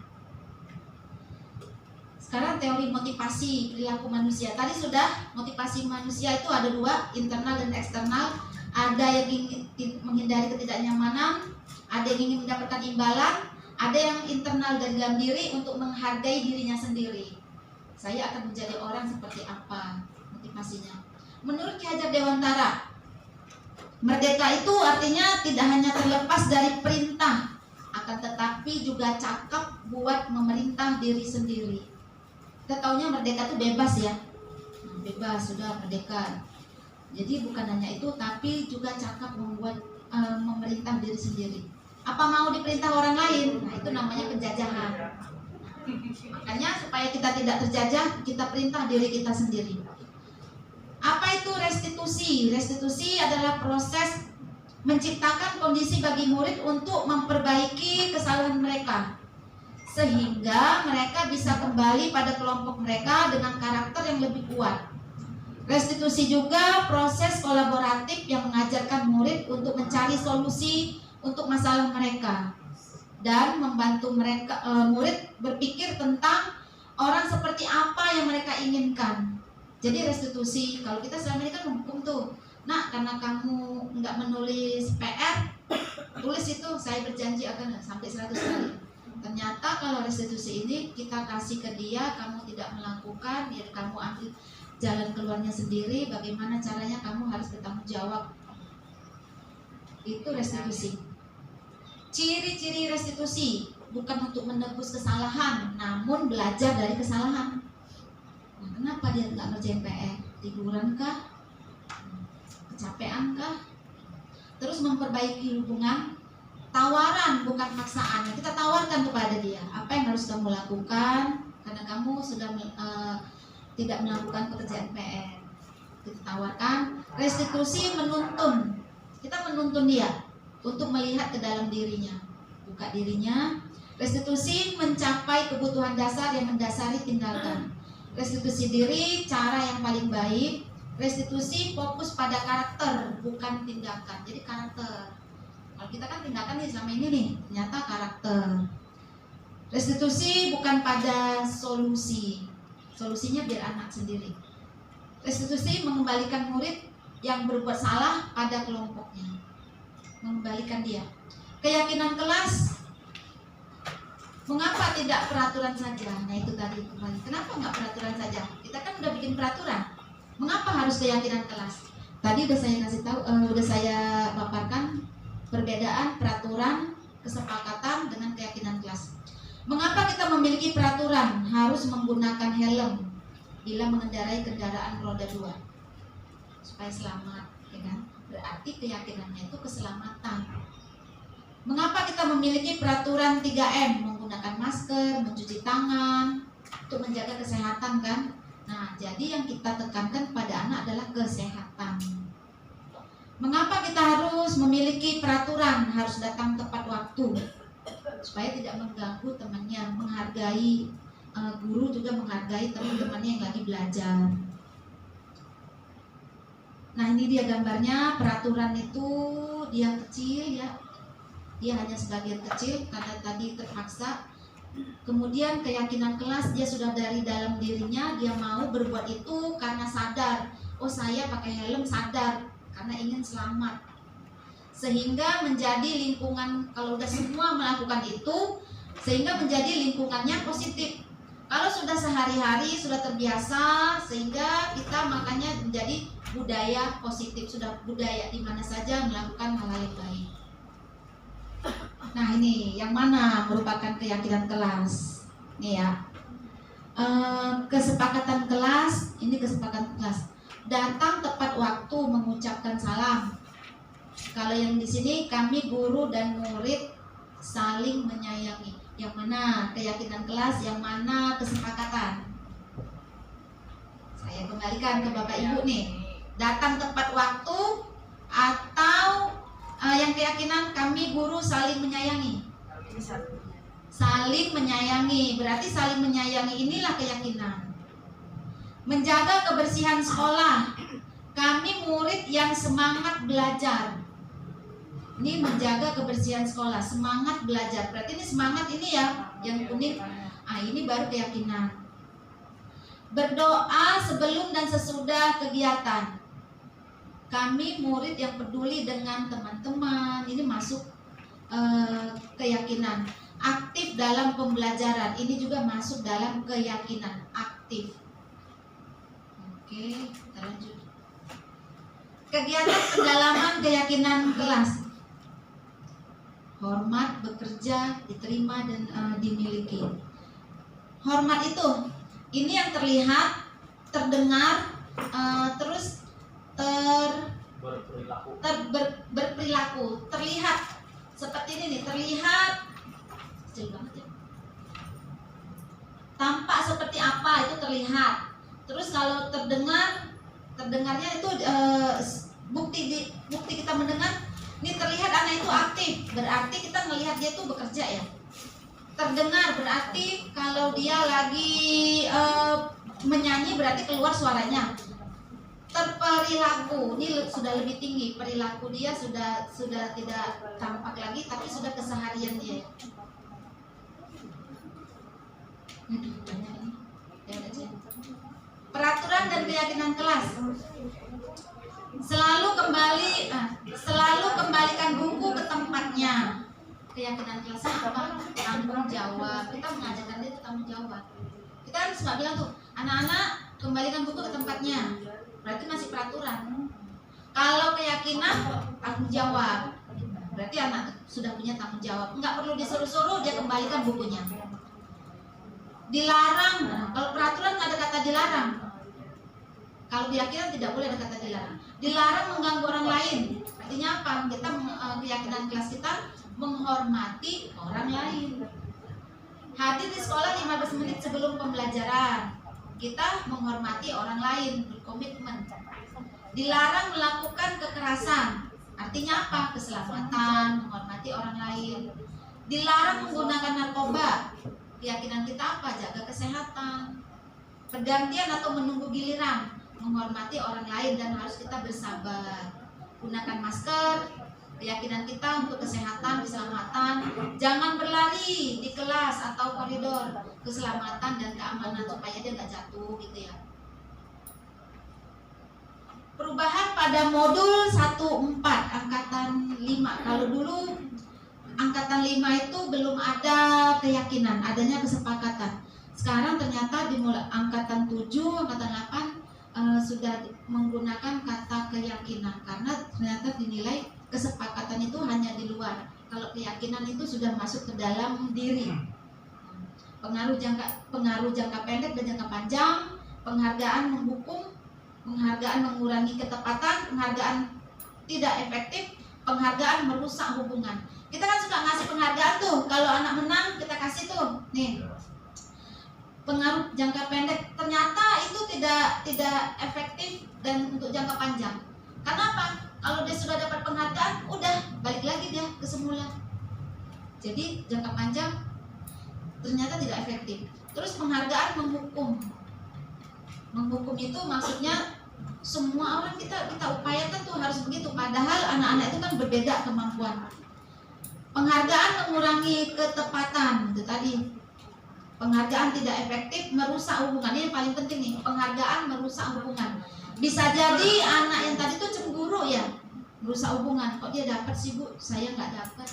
Sekarang teori motivasi perilaku manusia. Tadi sudah, motivasi manusia itu ada dua, internal dan eksternal. Ada yang ingin menghindari ketidaknyamanan, ada yang ingin mendapatkan imbalan, ada yang internal dan dalam diri untuk menghargai dirinya sendiri. Saya akan menjadi orang seperti apa motivasinya. Menurut Ki Hajar Dewantara, merdeka itu artinya tidak hanya terlepas dari perintah, akan tetapi juga cakap buat memerintah diri sendiri. Kita taunya merdeka itu bebas ya, bebas sudah merdeka. Jadi bukan hanya itu, tapi juga cakap membuat memerintah diri sendiri. Apa mau diperintah orang lain? Nah, itu namanya penjajahan. Makanya supaya kita tidak terjajah, kita perintah diri kita sendiri. Apa itu restitusi? Restitusi adalah proses menciptakan kondisi bagi murid untuk memperbaiki kesalahan mereka, sehingga mereka bisa kembali pada kelompok mereka dengan karakter yang lebih kuat. Restitusi juga proses kolaboratif yang mengajarkan murid untuk mencari solusi untuk masalah mereka dan membantu murid berpikir tentang orang seperti apa yang mereka inginkan. Jadi restitusi, kalau kita selama ini kan menghukum tuh, nah karena kamu nggak menulis PR, tulis itu saya berjanji akan sampai 100 kali. Ternyata kalau restitusi ini kita kasih ke dia, kamu tidak melakukan, biar kamu ambil jalan keluarnya sendiri, bagaimana caranya kamu harus bertanggung jawab. Itu restitusi. Ciri-ciri restitusi bukan untuk menebus kesalahan, namun belajar dari kesalahan. Nah, kenapa dia nggak ngerjain PR? Liburan kah? Kecapean kah? Terus memperbaiki hubungan, tawaran bukan paksaan. Kita tawarkan kepada dia apa yang harus kamu lakukan karena kamu sudah tidak melakukan pekerjaan PR. kita tawarkan. Restitusi menuntun, kita menuntun dia untuk melihat ke dalam dirinya, buka dirinya. Restitusi mencapai kebutuhan dasar yang mendasari tindakan. Restitusi diri cara yang paling baik. Restitusi fokus pada karakter bukan tindakan. Jadi karakter. Kalau kita kan tindakan nih selama ini nih, ternyata karakter. Restitusi bukan pada solusi. Solusinya biar anak sendiri. Restitusi mengembalikan murid yang berbuat salah pada kelompoknya. Mengembalikan dia. Keyakinan kelas, mengapa tidak peraturan saja? Nah itu tadi kembali. Kenapa nggak peraturan saja? Kita kan udah bikin peraturan. Mengapa harus keyakinan kelas? Tadi udah saya kasih tahu, udah saya paparkan perbedaan peraturan, kesepakatan dengan keyakinan kelas. Mengapa kita memiliki peraturan harus menggunakan helm bila mengendarai kendaraan roda 2 supaya selamat, ya kan? Berarti keyakinannya itu keselamatan. Mengapa kita memiliki peraturan 3M, menggunakan masker, mencuci tangan untuk menjaga kesehatan, kan? Nah, jadi yang kita tekankan pada anak adalah kesehatan. Mengapa kita harus memiliki peraturan harus datang tepat waktu supaya tidak mengganggu temannya, menghargai guru juga menghargai teman-temannya yang lagi belajar. Nah ini dia gambarnya. Peraturan itu dia kecil ya, dia hanya sebagian kecil karena tadi terpaksa. Kemudian keyakinan kelas, dia sudah dari dalam dirinya, dia mau berbuat itu karena sadar. Oh saya pakai helm sadar karena ingin selamat, sehingga menjadi lingkungan, kalau udah semua melakukan itu, sehingga menjadi lingkungannya positif. Kalau sudah sehari-hari sudah terbiasa, sehingga kita makanya menjadi budaya positif, sudah budaya di mana saja melakukan hal-hal yang baik. Nah ini yang mana merupakan keyakinan kelas? Nih ya, kesepakatan kelas, ini kesepakatan kelas. Datang tepat waktu mengucapkan salam. Kalau yang di sini kami guru dan murid saling menyayangi. Yang mana keyakinan kelas, yang mana kesepakatan? Saya kembalikan ke Bapak Ibu nih. Datang tepat waktu atau yang keyakinan kami guru saling menyayangi. Saling menyayangi, berarti saling menyayangi inilah keyakinan. Menjaga kebersihan sekolah. Kami murid yang semangat belajar. Ini menjaga kebersihan sekolah, semangat belajar. Berarti ini semangat ini ya, yang unik. Ini baru keyakinan. Berdoa sebelum dan sesudah kegiatan. Kami murid yang peduli dengan teman-teman. Ini masuk keyakinan. Aktif dalam pembelajaran. Ini juga masuk dalam keyakinan. Aktif. Oke, kita lanjut. Kegiatan pendalaman keyakinan kelas. Hormat, bekerja, diterima dan dimiliki. Hormat itu, ini yang terlihat, terdengar, terus berperilaku, terlihat seperti ini nih, terlihat kecil banget ya. Tampak seperti apa itu terlihat. Terus kalau terdengarnya itu bukti kita mendengar. Ini terlihat anak itu aktif, berarti kita melihat dia tuh bekerja ya. Terdengar berarti kalau dia lagi menyanyi berarti keluar suaranya. Terperilaku, ini sudah lebih tinggi, perilaku dia sudah tidak tampak lagi, tapi sudah keseharian dia. Peraturan dan keyakinan kelas. Selalu kembalikan buku ke tempatnya. Keyakinan kelas apa? Tanggung jawab. Kita mengajarkan dia itu tanggung jawab. Kita kan suka bilang tuh, anak-anak kembalikan buku ke tempatnya. Berarti masih peraturan. Kalau keyakinan tanggung jawab, berarti anak sudah punya tanggung jawab. Enggak perlu disuruh-suruh, dia kembalikan bukunya. Dilarang. Kalau peraturan nggak ada kata dilarang. Kalau keyakinan tidak boleh ada kata dilarang. Dilarang mengganggu orang lain. Artinya apa? Kita keyakinan kelas kita menghormati orang lain. Hadir di sekolah 15 menit sebelum pembelajaran. Kita menghormati orang lain, berkomitmen. Dilarang melakukan kekerasan. Artinya apa? Keselamatan, menghormati orang lain. Dilarang menggunakan narkoba. Keyakinan kita apa? Jaga kesehatan. Pergantian atau menunggu giliran, menghormati orang lain dan harus kita bersabar. Gunakan masker. Keyakinan kita untuk kesehatan, keselamatan. Jangan berlari di kelas atau koridor. Keselamatan dan keamanan supaya dia nggak jatuh gitu ya. Perubahan pada modul 14 angkatan 5. Kalau dulu angkatan 5 itu belum ada keyakinan, adanya kesepakatan. Sekarang ternyata di angkatan 7, angkatan 8 sudah menggunakan kata keyakinan karena ternyata dinilai kesepakatan itu hanya di luar. Kalau keyakinan itu sudah masuk ke dalam diri. Pengaruh jangka pendek dan jangka panjang, penghargaan menghukum, penghargaan mengurangi ketepatan, penghargaan tidak efektif, penghargaan merusak hubungan. Kita kan suka ngasih penghargaan tuh, kalau anak menang kita kasih tuh, nih. Pengaruh jangka pendek ternyata itu tidak efektif dan untuk jangka panjang. Kenapa? Kalau dia sudah dapat penghargaan, udah balik lagi dia ke semula. Jadi jangka panjang ternyata tidak efektif. Terus penghargaan menghukum. Menghukum itu maksudnya semua orang kita upayakan tuh harus begitu. Padahal anak-anak itu kan berbeda kemampuan. Penghargaan mengurangi ketepatan itu tadi. Penghargaan tidak efektif merusak hubungan. Ini yang paling penting nih. Penghargaan merusak hubungan. Bisa jadi anak yang tadi tuh cemburu ya, merusak hubungan. Kok dia dapat sih Bu? Saya nggak dapat.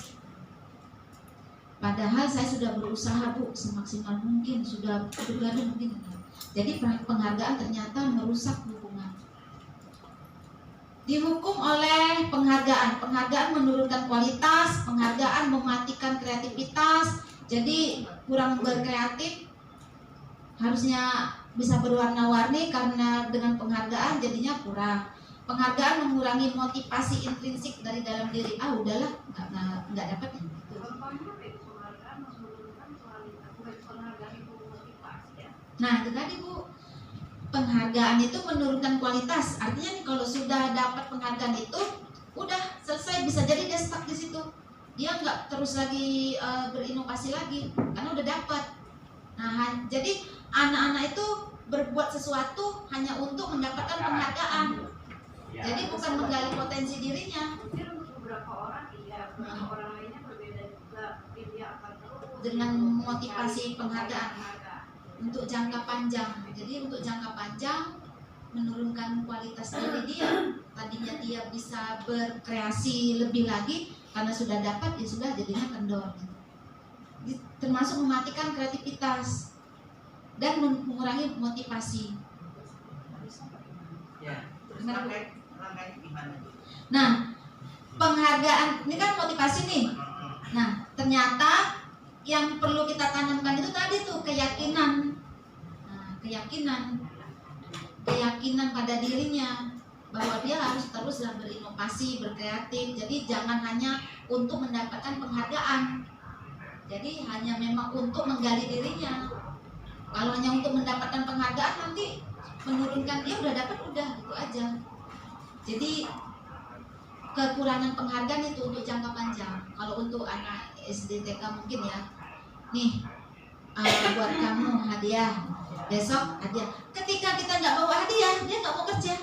Padahal saya sudah berusaha Bu semaksimal mungkin, sudah bergaduh mungkin. Jadi penghargaan ternyata merusak hubungan. Dihukum oleh penghargaan. Penghargaan menurunkan kualitas, penghargaan mematikan kreativitas. Jadi kurang berkreatif, harusnya bisa berwarna-warni karena dengan penghargaan jadinya kurang. Penghargaan mengurangi motivasi intrinsik dari dalam diri. Ah udahlah, nggak dapat ya. Nah itu tadi Bu, penghargaan itu menurunkan kualitas. Artinya nih kalau sudah dapat penghargaan itu udah selesai, bisa jadi dia stuck di situ. Dia nggak terus lagi berinovasi lagi karena udah dapat. Nah jadi anak-anak itu berbuat sesuatu hanya untuk mendapatkan penghargaan. Jadi bukan menggali potensi dirinya. Mungkin untuk beberapa orang iya, beberapa orang lainnya berbeda juga. Dia akan terus Dengan motivasi penghargaan untuk jangka panjang. Jadi untuk jangka panjang menurunkan kualitas diri dia. Tadinya dia bisa berkreasi lebih lagi, karena sudah dapat ya sudah jadinya kendor. Termasuk mematikan kreativitas dan mengurangi motivasi. Ya, terus langkahnya gimana? Nah, penghargaan ini kan motivasi nih. Nah, ternyata yang perlu kita tanamkan itu tadi tuh keyakinan. Nah, keyakinan pada dirinya bahwa dia harus terus berinovasi, berkreatif. Jadi jangan hanya untuk mendapatkan penghargaan. Jadi hanya memang untuk menggali dirinya. Kalau hanya untuk mendapatkan penghargaan nanti menurunkan dia udah dapat udah gitu aja. Jadi kekurangan penghargaan itu untuk jangka panjang. Kalau untuk anak SD TK mungkin ya, nih buat kamu hadiah, besok hadiah. Ketika kita nggak bawa hadiah, dia nggak mau kerja,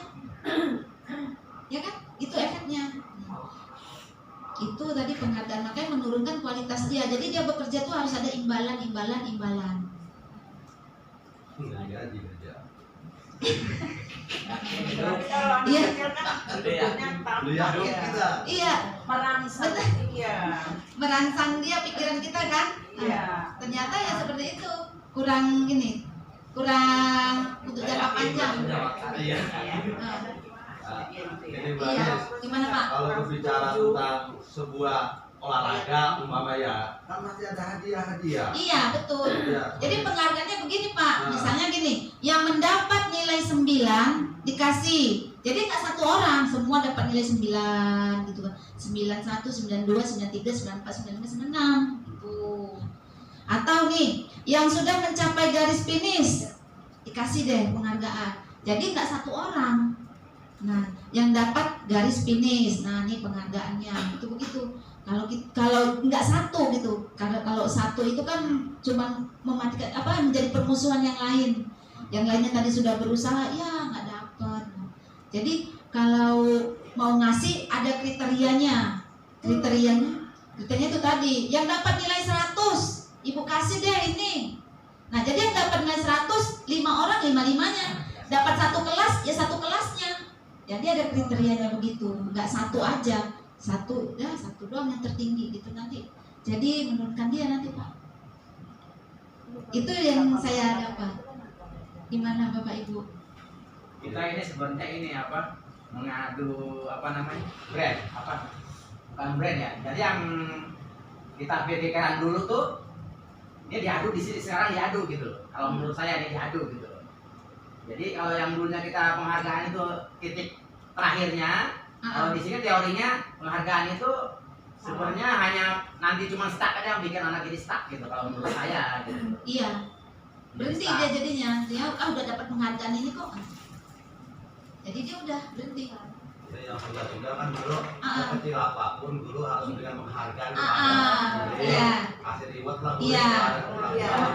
ya kan? Itu efeknya. Itu tadi penghargaan, makanya menurunkan kualitas dia. Jadi dia bekerja tuh harus ada imbalan. Iya. Iya. Merangsang dia pikiran kita kan. Ternyata ya seperti itu. Kurang untuk jangka panjang. Iya. Gimana Pak? Kalau berbicara tentang sebuah olahraga umpama ya, kan masih ada hadiah. Iya betul. Jadi penghargaannya begini Pak. Misalnya gini, yang mendapat nilai 9 dikasih. Jadi nggak satu orang, semua dapat nilai 9 gitu kan. 91, 92, 93, 94, 95, 96 gitu. Atau nih, yang sudah mencapai garis finish dikasih deh penghargaan. Jadi nggak satu orang. Nah, yang dapat garis finish. Nah, ini penghargaannya. Itu begitu. Kalau nggak satu gitu, karena kalau satu itu kan cuma mematikan menjadi permusuhan yang lain. Yang lainnya tadi sudah berusaha, ya nggak dapat. Jadi kalau mau ngasih ada kriterianya. Kriterianya itu tadi, yang dapat nilai 100, ibu kasih deh ini. Nah, jadi yang dapat nilai 100, 5 orang 5-5-nya. Dapat satu kelas, ya satu kelasnya. Jadi ada kriterianya begitu, nggak satu aja. Satu doang yang tertinggi gitu nanti. Jadi menurunkan dia nanti Pak. Itu yang saya dapat. Gimana Bapak Ibu? Kita ini sebenarnya ini mengadu brand bukan brand ya. Jadi yang kita pikirkan dulu tuh ini diadu di sini, sekarang diadu gitu loh. Kalau menurut saya ini diadu gitu loh. Jadi kalau yang dulunya kita penghargaan itu titik terakhirnya, kalau di sini teorinya penghargaan itu sebenarnya hanya nanti cuma stuck aja, bikin anak jadi stuck gitu kalau menurut saya gitu. Iya. Berhenti dia jadinya. Dia udah dapat penghargaan ini kok. Jadi dia udah berhenti. Yang juga kan dulu kecil apapun dulu harus dengan penghargaan. Iya. Kasih reward lah. Iya.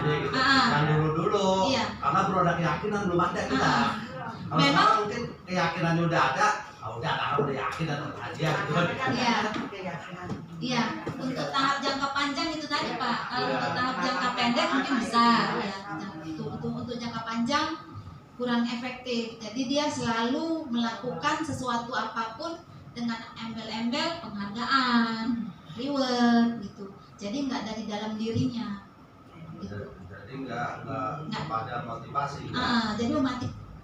Gitu. Kan dulu. Iya. Karena belum ada keyakinan, belum ada kita. Kalau Memang mungkin keyakinannya udah ada, udah yakin dan hadiah gitu kan. Iya. Iya. Untuk tahap jangka panjang itu tadi Pak. Kalau untuk tahap jangka pendek mungkin bisa. Ya. Untuk jangka panjang kurang efektif. Jadi dia selalu melakukan sesuatu apapun dengan embel-embel penghargaan, reward gitu. Jadi nggak dari dalam dirinya. Gitu. Jadi nggak pada motivasi.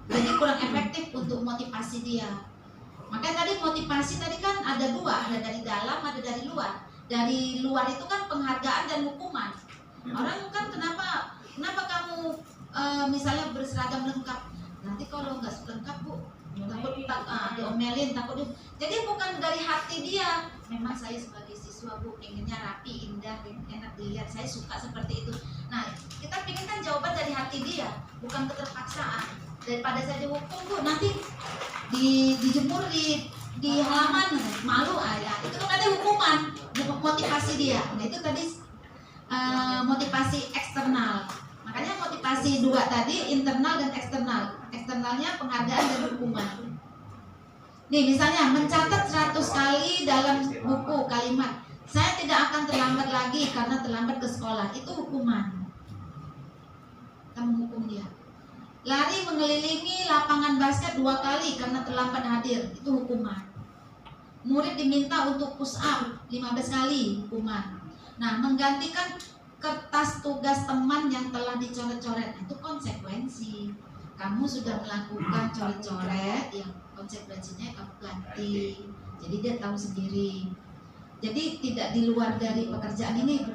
Jadi kurang efektif untuk motivasi dia. Makanya tadi motivasi tadi kan ada dua, ada dari dalam, ada dari luar. Dari luar itu kan penghargaan dan hukuman. Orang kan kenapa kamu misalnya berseragam lengkap, nanti kalau nggak lengkap Bu, takut diomelin, takut jadi bukan dari hati dia. Memang saya sebagai siswa Bu pengennya rapi, indah, enak dilihat, saya suka seperti itu. Nah, kita pengen kan jawaban dari hati dia, bukan keterpaksaan. Daripada saya dihukum Bu, nanti dijemur di halaman, malu ya. Itu kan tadi hukuman, motivasi dia. Nah, itu tadi motivasi eksternal. Makanya motivasi dua tadi, internal dan eksternal. Eksternalnya penghargaan dan hukuman. Nih misalnya mencatat 100 kali dalam buku kalimat, saya tidak akan terlambat lagi karena terlambat ke sekolah. Itu hukuman. Kita menghukum dia. Lari mengelilingi lapangan basket 2 kali karena terlambat hadir. Itu hukuman. Murid diminta untuk push up 15 kali. Hukuman. Nah, menggantikan kertas tugas teman yang telah dicoret-coret, itu konsekuensi. Kamu sudah melakukan coret-coret, yang konsekuensinya kamu ganti. Jadi dia tahu sendiri. Jadi tidak di luar dari pekerjaan ini.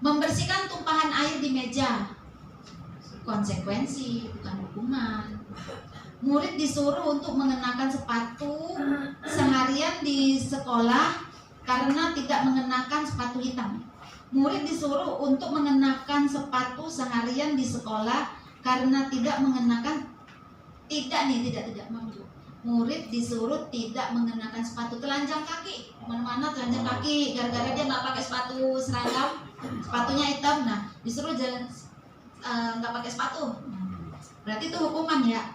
Membersihkan tumpahan air di meja, konsekuensi bukan hukuman. Murid disuruh untuk mengenakan sepatu seharian di sekolah karena tidak mengenakan sepatu hitam. Murid disuruh untuk mengenakan sepatu seharian di sekolah karena tidak mengenakan tidak mampu. Murid disuruh tidak mengenakan sepatu telanjang kaki. Mana-mana telanjang kaki gara-gara dia nggak pakai sepatu seragam, sepatunya hitam. Nah, disuruh jalan nggak pakai sepatu. Berarti itu hukuman ya.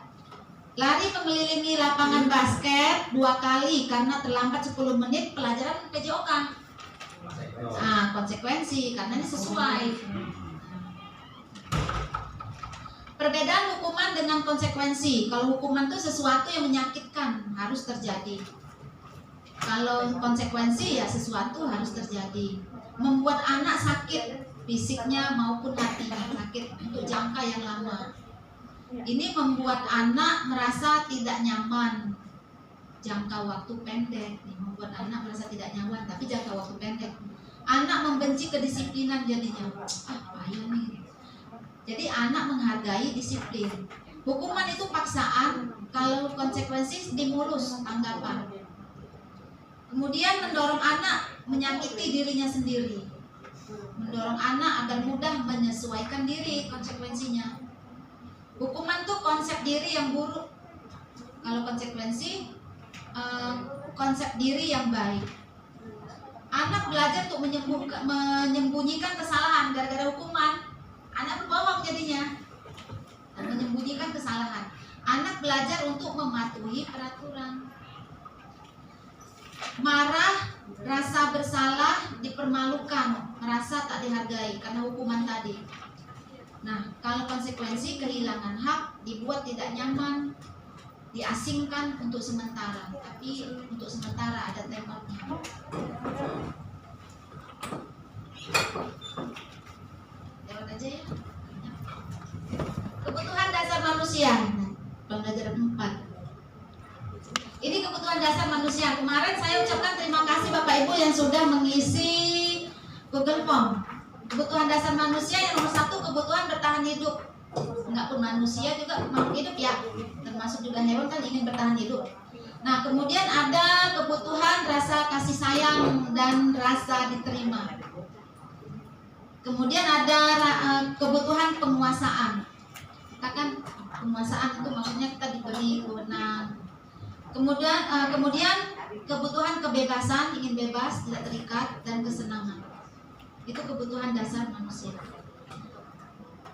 Lari mengelilingi lapangan basket 2 kali karena terlambat 10 menit pelajaran PJOK. Konsekuensi karena ini sesuai. Perbedaan hukuman dengan konsekuensi. Kalau hukuman itu sesuatu yang menyakitkan, harus terjadi. Kalau konsekuensi ya sesuatu harus terjadi. Membuat anak sakit fisiknya maupun hatinya, sakit untuk jangka yang lama. Ini membuat anak merasa tidak nyaman jangka waktu pendek. Membuat anak merasa tidak nyaman tapi jangka waktu pendek. Anak membenci kedisiplinan jadinya. Payah nih. Jadi anak menghargai disiplin. Hukuman itu paksaan, kalau konsekuensi stimulus, tanggapan. Kemudian mendorong anak menyakiti dirinya sendiri. Mendorong anak agar mudah menyesuaikan diri konsekuensinya. Hukuman tuh konsep diri yang buruk. Kalau konsekuensi konsep diri yang baik. Anak belajar untuk menyembunyikan kesalahan gara-gara hukuman. Anak berbohong jadinya dan menyembunyikan kesalahan. Anak belajar untuk mematuhi peraturan. Marah, rasa bersalah, dipermalukan, merasa tak dihargai karena hukuman tadi. Nah, kalau konsekuensi kehilangan hak, dibuat tidak nyaman, diasingkan untuk sementara, tapi untuk sementara ada tembaknya. Lewat aja ya. Kebutuhan dasar manusia. Nah, pelajaran 4. Ini kebutuhan dasar manusia. Kemarin saya ucapkan terima kasih Bapak Ibu yang sudah mengisi Google Form. Kebutuhan dasar manusia yang nomor 1 kebutuhan bertahan hidup. Enggak pun manusia juga makhluk hidup ya, termasuk juga hewan kan ingin bertahan hidup. Nah, kemudian ada kebutuhan rasa kasih sayang dan rasa diterima. Kemudian ada kebutuhan penguasaan. Katakan penguasaan itu maksudnya kita diberi kewenangan. Kemudian kebutuhan kebebasan, ingin bebas, tidak terikat, dan kesenangan. Itu kebutuhan dasar manusia.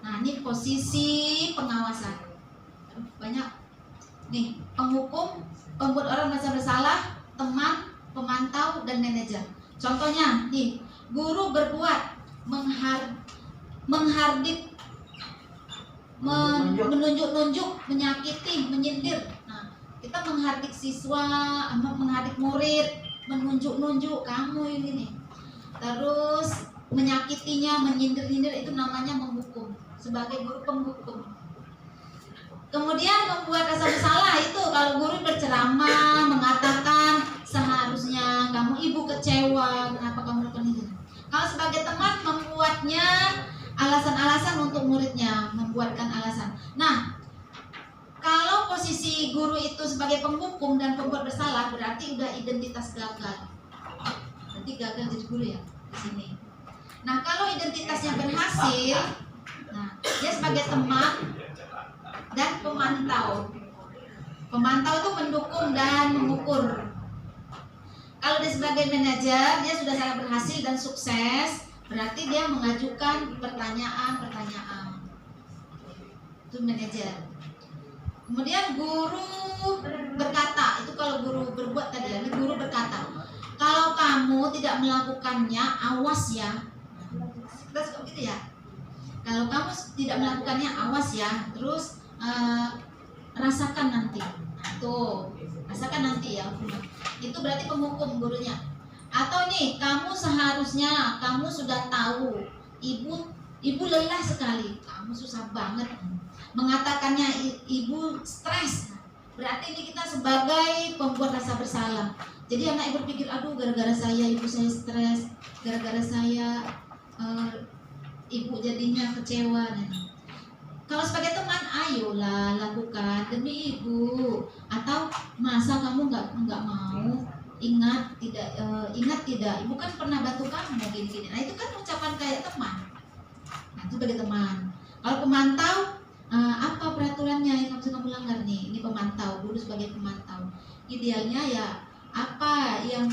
Nah, ini posisi pengawasan. Banyak nih, penghukum, pembuat orang merasa bersalah, teman, pemantau, dan manajer. Contohnya nih, guru berbuat menghardik, menunjuk-nunjuk, menyakiti, menyindir. Nah, kita menghardik siswa, menghardik murid, menunjuk-nunjuk kamu ini nih. Terus menyakitinya, menyindir-nyindir, itu namanya menghukum. Sebagai guru penghukum. Kemudian membuat rasa bersalah itu kalau guru berceramah mengatakan seharusnya kamu ibu kecewa, kenapa kamu lakukan ini. Kalau sebagai teman membuatnya alasan-alasan untuk muridnya, membuatkan alasan. Nah, kalau posisi guru itu sebagai penghukum dan pembuat bersalah, berarti udah identitas gagal. Berarti gagal jadi guru ya di sini. Nah, kalau identitasnya berhasil, nah, dia sebagai teman dan pemantau. Pemantau itu mendukung dan mengukur. Kalau dia sebagai manajer, dia sudah sangat berhasil dan sukses, berarti dia mengajukan pertanyaan-pertanyaan. Itu manajer. Kemudian guru berkata, itu kalau guru berbuat tadi, ini guru berkata, kalau kamu tidak melakukannya, awas ya. Kita suka gitu ya. Kalau kamu tidak melakukannya, awas ya. Terus rasakan nanti. Tuh, rasakan nanti ya. Itu berarti penghukum gurunya. Atau nih, kamu seharusnya kamu sudah tahu ibu lelah sekali, kamu susah banget. Mengatakannya ibu stres. Berarti ini kita sebagai pembuat rasa bersalah. Jadi anak ibu berpikir, aduh gara-gara saya ibu saya stres, gara-gara saya ibu jadinya kecewa. Kalau sebagai teman, ayolah lakukan demi ibu. Atau masa kamu nggak mau? Ingat tidak, ibu kan pernah bantu kamu gini-gini. Nah, itu kan ucapan kayak teman. Nah, itu sebagai teman. Kalau pemantau, apa peraturannya yang kamu langgar nih? Ini pemantau, dulu sebagai pemantau. Idealnya ya apa yang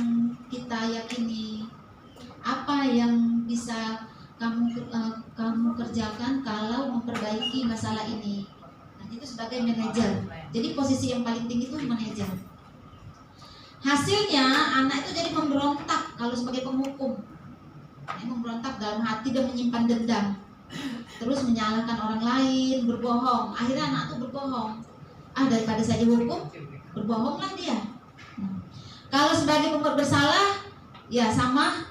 kita yakini, apa yang bisa kamu kerjakan kalau memperbaiki masalah ini. Nah, itu sebagai manajer. Jadi posisi yang paling tinggi itu manajer. Hasilnya anak itu jadi memberontak kalau sebagai penghukum. Ini memberontak dalam hati dan menyimpan dendam. Terus menyalahkan orang lain, berbohong. Akhirnya anak itu berbohong. Daripada saya dihukum, berbohonglah dia. Kalau sebagai pembuat bersalah, ya sama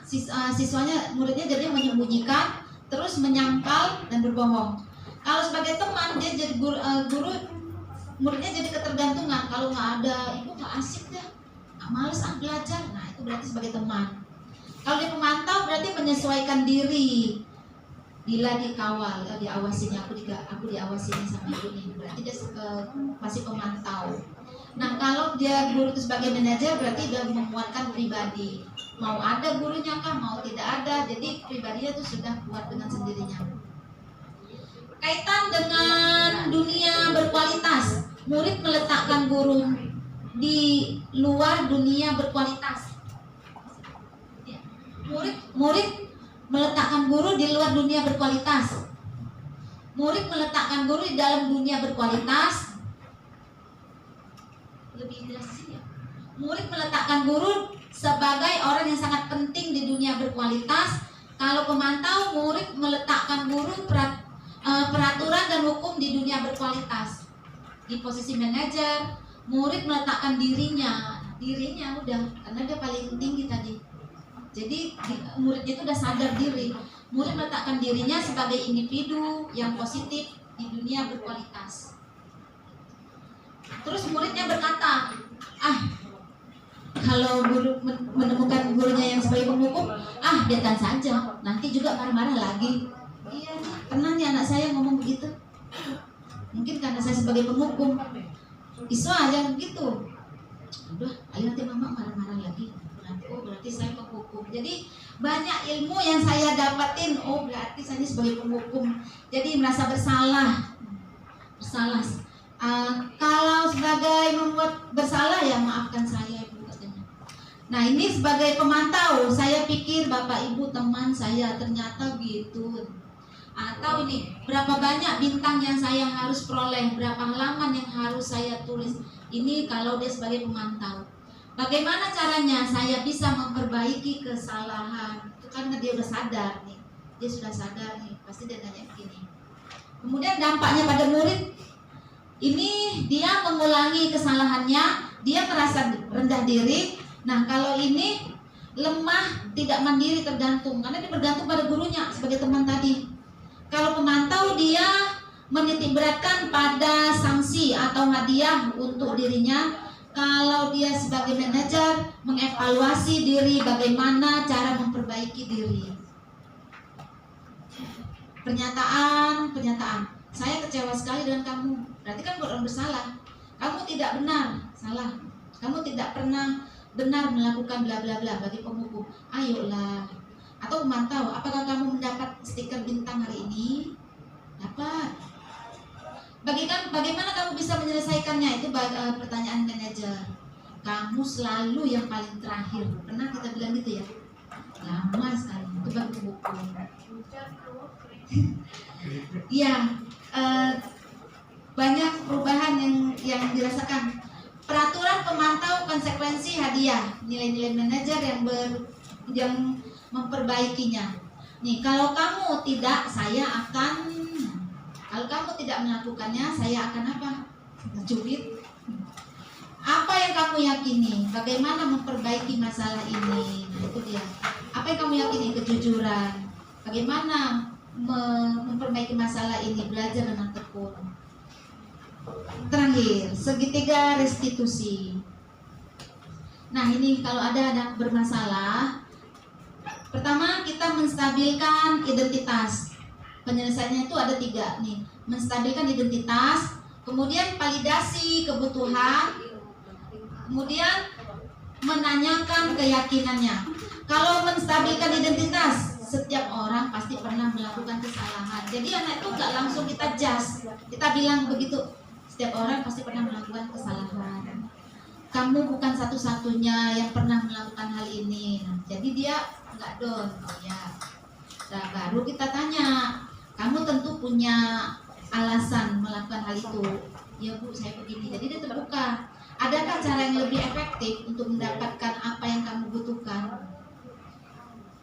siswanya, muridnya jadi menyembunyikan, terus menyangkal dan berbohong. Kalau sebagai teman, dia jadi guru, muridnya jadi ketergantungan. Kalau nggak ada ibu nggak asik deh, nggak males belajar. Nah, itu berarti sebagai teman. Kalau dia pemantau berarti menyesuaikan diri. Bila dikawal, diawasinya, aku diawasinya sama ibu nih, berarti dia masih pemantau. Nah, kalau dia guru itu sebagai manajer berarti dia menguatkan pribadi. Mau ada gurunya kah, mau tidak ada, jadi pribadinya itu sudah kuat dengan sendirinya. Kaitan dengan dunia berkualitas. murid meletakkan guru di luar dunia berkualitas. Ya. Murid meletakkan guru di luar dunia berkualitas. Murid meletakkan guru di dalam dunia berkualitas. Lebih jelas ya. Murid meletakkan guru sebagai orang yang sangat penting di dunia berkualitas. Kalau pemantau, murid meletakkan guru peraturan dan hukum di dunia berkualitas. Di posisi manajer, murid meletakkan dirinya udah, karena dia paling tinggi tadi. Jadi murid itu udah sadar diri. Murid meletakkan dirinya sebagai individu yang positif di dunia berkualitas. Terus muridnya berkata, kalau guru menemukan gurunya yang sebagai penghukum, biarkan saja, nanti juga marah-marah lagi. Iya, pernah nih anak saya ngomong begitu. Mungkin karena saya sebagai penghukum, iso aja begitu. Udah, ayo nanti mama marah-marah lagi. Berarti saya penghukum. Jadi banyak ilmu yang saya dapatin. Berarti saya sebagai penghukum. Jadi merasa bersalah. Kalau sebagai membuat bersalah, ya maafkan saya, Ibu, katanya. Nah, ini sebagai pemantau, saya pikir Bapak Ibu teman saya ternyata gitu. Atau ini berapa banyak bintang yang saya harus peroleh, berapa halaman yang harus saya tulis. Ini kalau dia sebagai pemantau. Bagaimana caranya saya bisa memperbaiki kesalahan? Itu karena dia udah sadar nih. Dia sudah sadar nih, pasti dia nanya begini. Kemudian dampaknya pada murid, ini dia mengulangi kesalahannya, dia merasa rendah diri. Nah, kalau ini lemah, tidak mandiri, tergantung, karena dia bergantung pada gurunya sebagai teman tadi. Kalau pemantau, dia menitikberatkan pada sanksi atau hadiah untuk dirinya. Kalau dia sebagai manajer, mengevaluasi diri, bagaimana cara memperbaiki diri. Pernyataan, saya kecewa sekali dengan kamu. Berarti kan orang bersalah. Kamu tidak benar, salah. Kamu tidak pernah benar melakukan bla bla bla. Bagi penghukum, ayolah. Atau memantau, apakah kamu mendapat stiker bintang hari ini? Dapat. Bagaimana kamu bisa menyelesaikannya? Itu pertanyaan manajer. Kamu selalu yang paling terakhir. Pernah kita bilang gitu ya? Lama sekali. Itu bagi penghukum. Iya. Banyak perubahan yang dirasakan. Peraturan pemantau konsekuensi hadiah, nilai-nilai manajer yang memperbaikinya. Nih, kalau kamu tidak, kalau kamu tidak melakukannya, saya akan apa? Cubit. Apa yang kamu yakini? Bagaimana memperbaiki masalah ini? Nah, itu dia. Apa yang kamu yakini? Kejujuran. Bagaimana memperbaiki masalah ini? Belajar dengan tekun. Terakhir, segitiga restitusi. Nah, ini kalau ada bermasalah, pertama kita menstabilkan identitas. Penyelesaiannya itu ada 3 nih. Menstabilkan identitas, kemudian validasi kebutuhan, kemudian menanyakan keyakinannya. Kalau menstabilkan identitas, setiap orang pasti pernah melakukan kesalahan. Jadi anak itu nggak langsung kita judge, kita bilang begitu. Setiap orang pasti pernah melakukan kesalahan. Kamu bukan satu-satunya yang pernah melakukan hal ini. Nah, jadi dia nggak down. Oh ya. Nah, baru kita tanya, kamu tentu punya alasan melakukan hal itu. Ya Bu, saya begini. Jadi dia terbuka. Adakah cara yang lebih efektif untuk mendapatkan apa yang kamu butuhkan?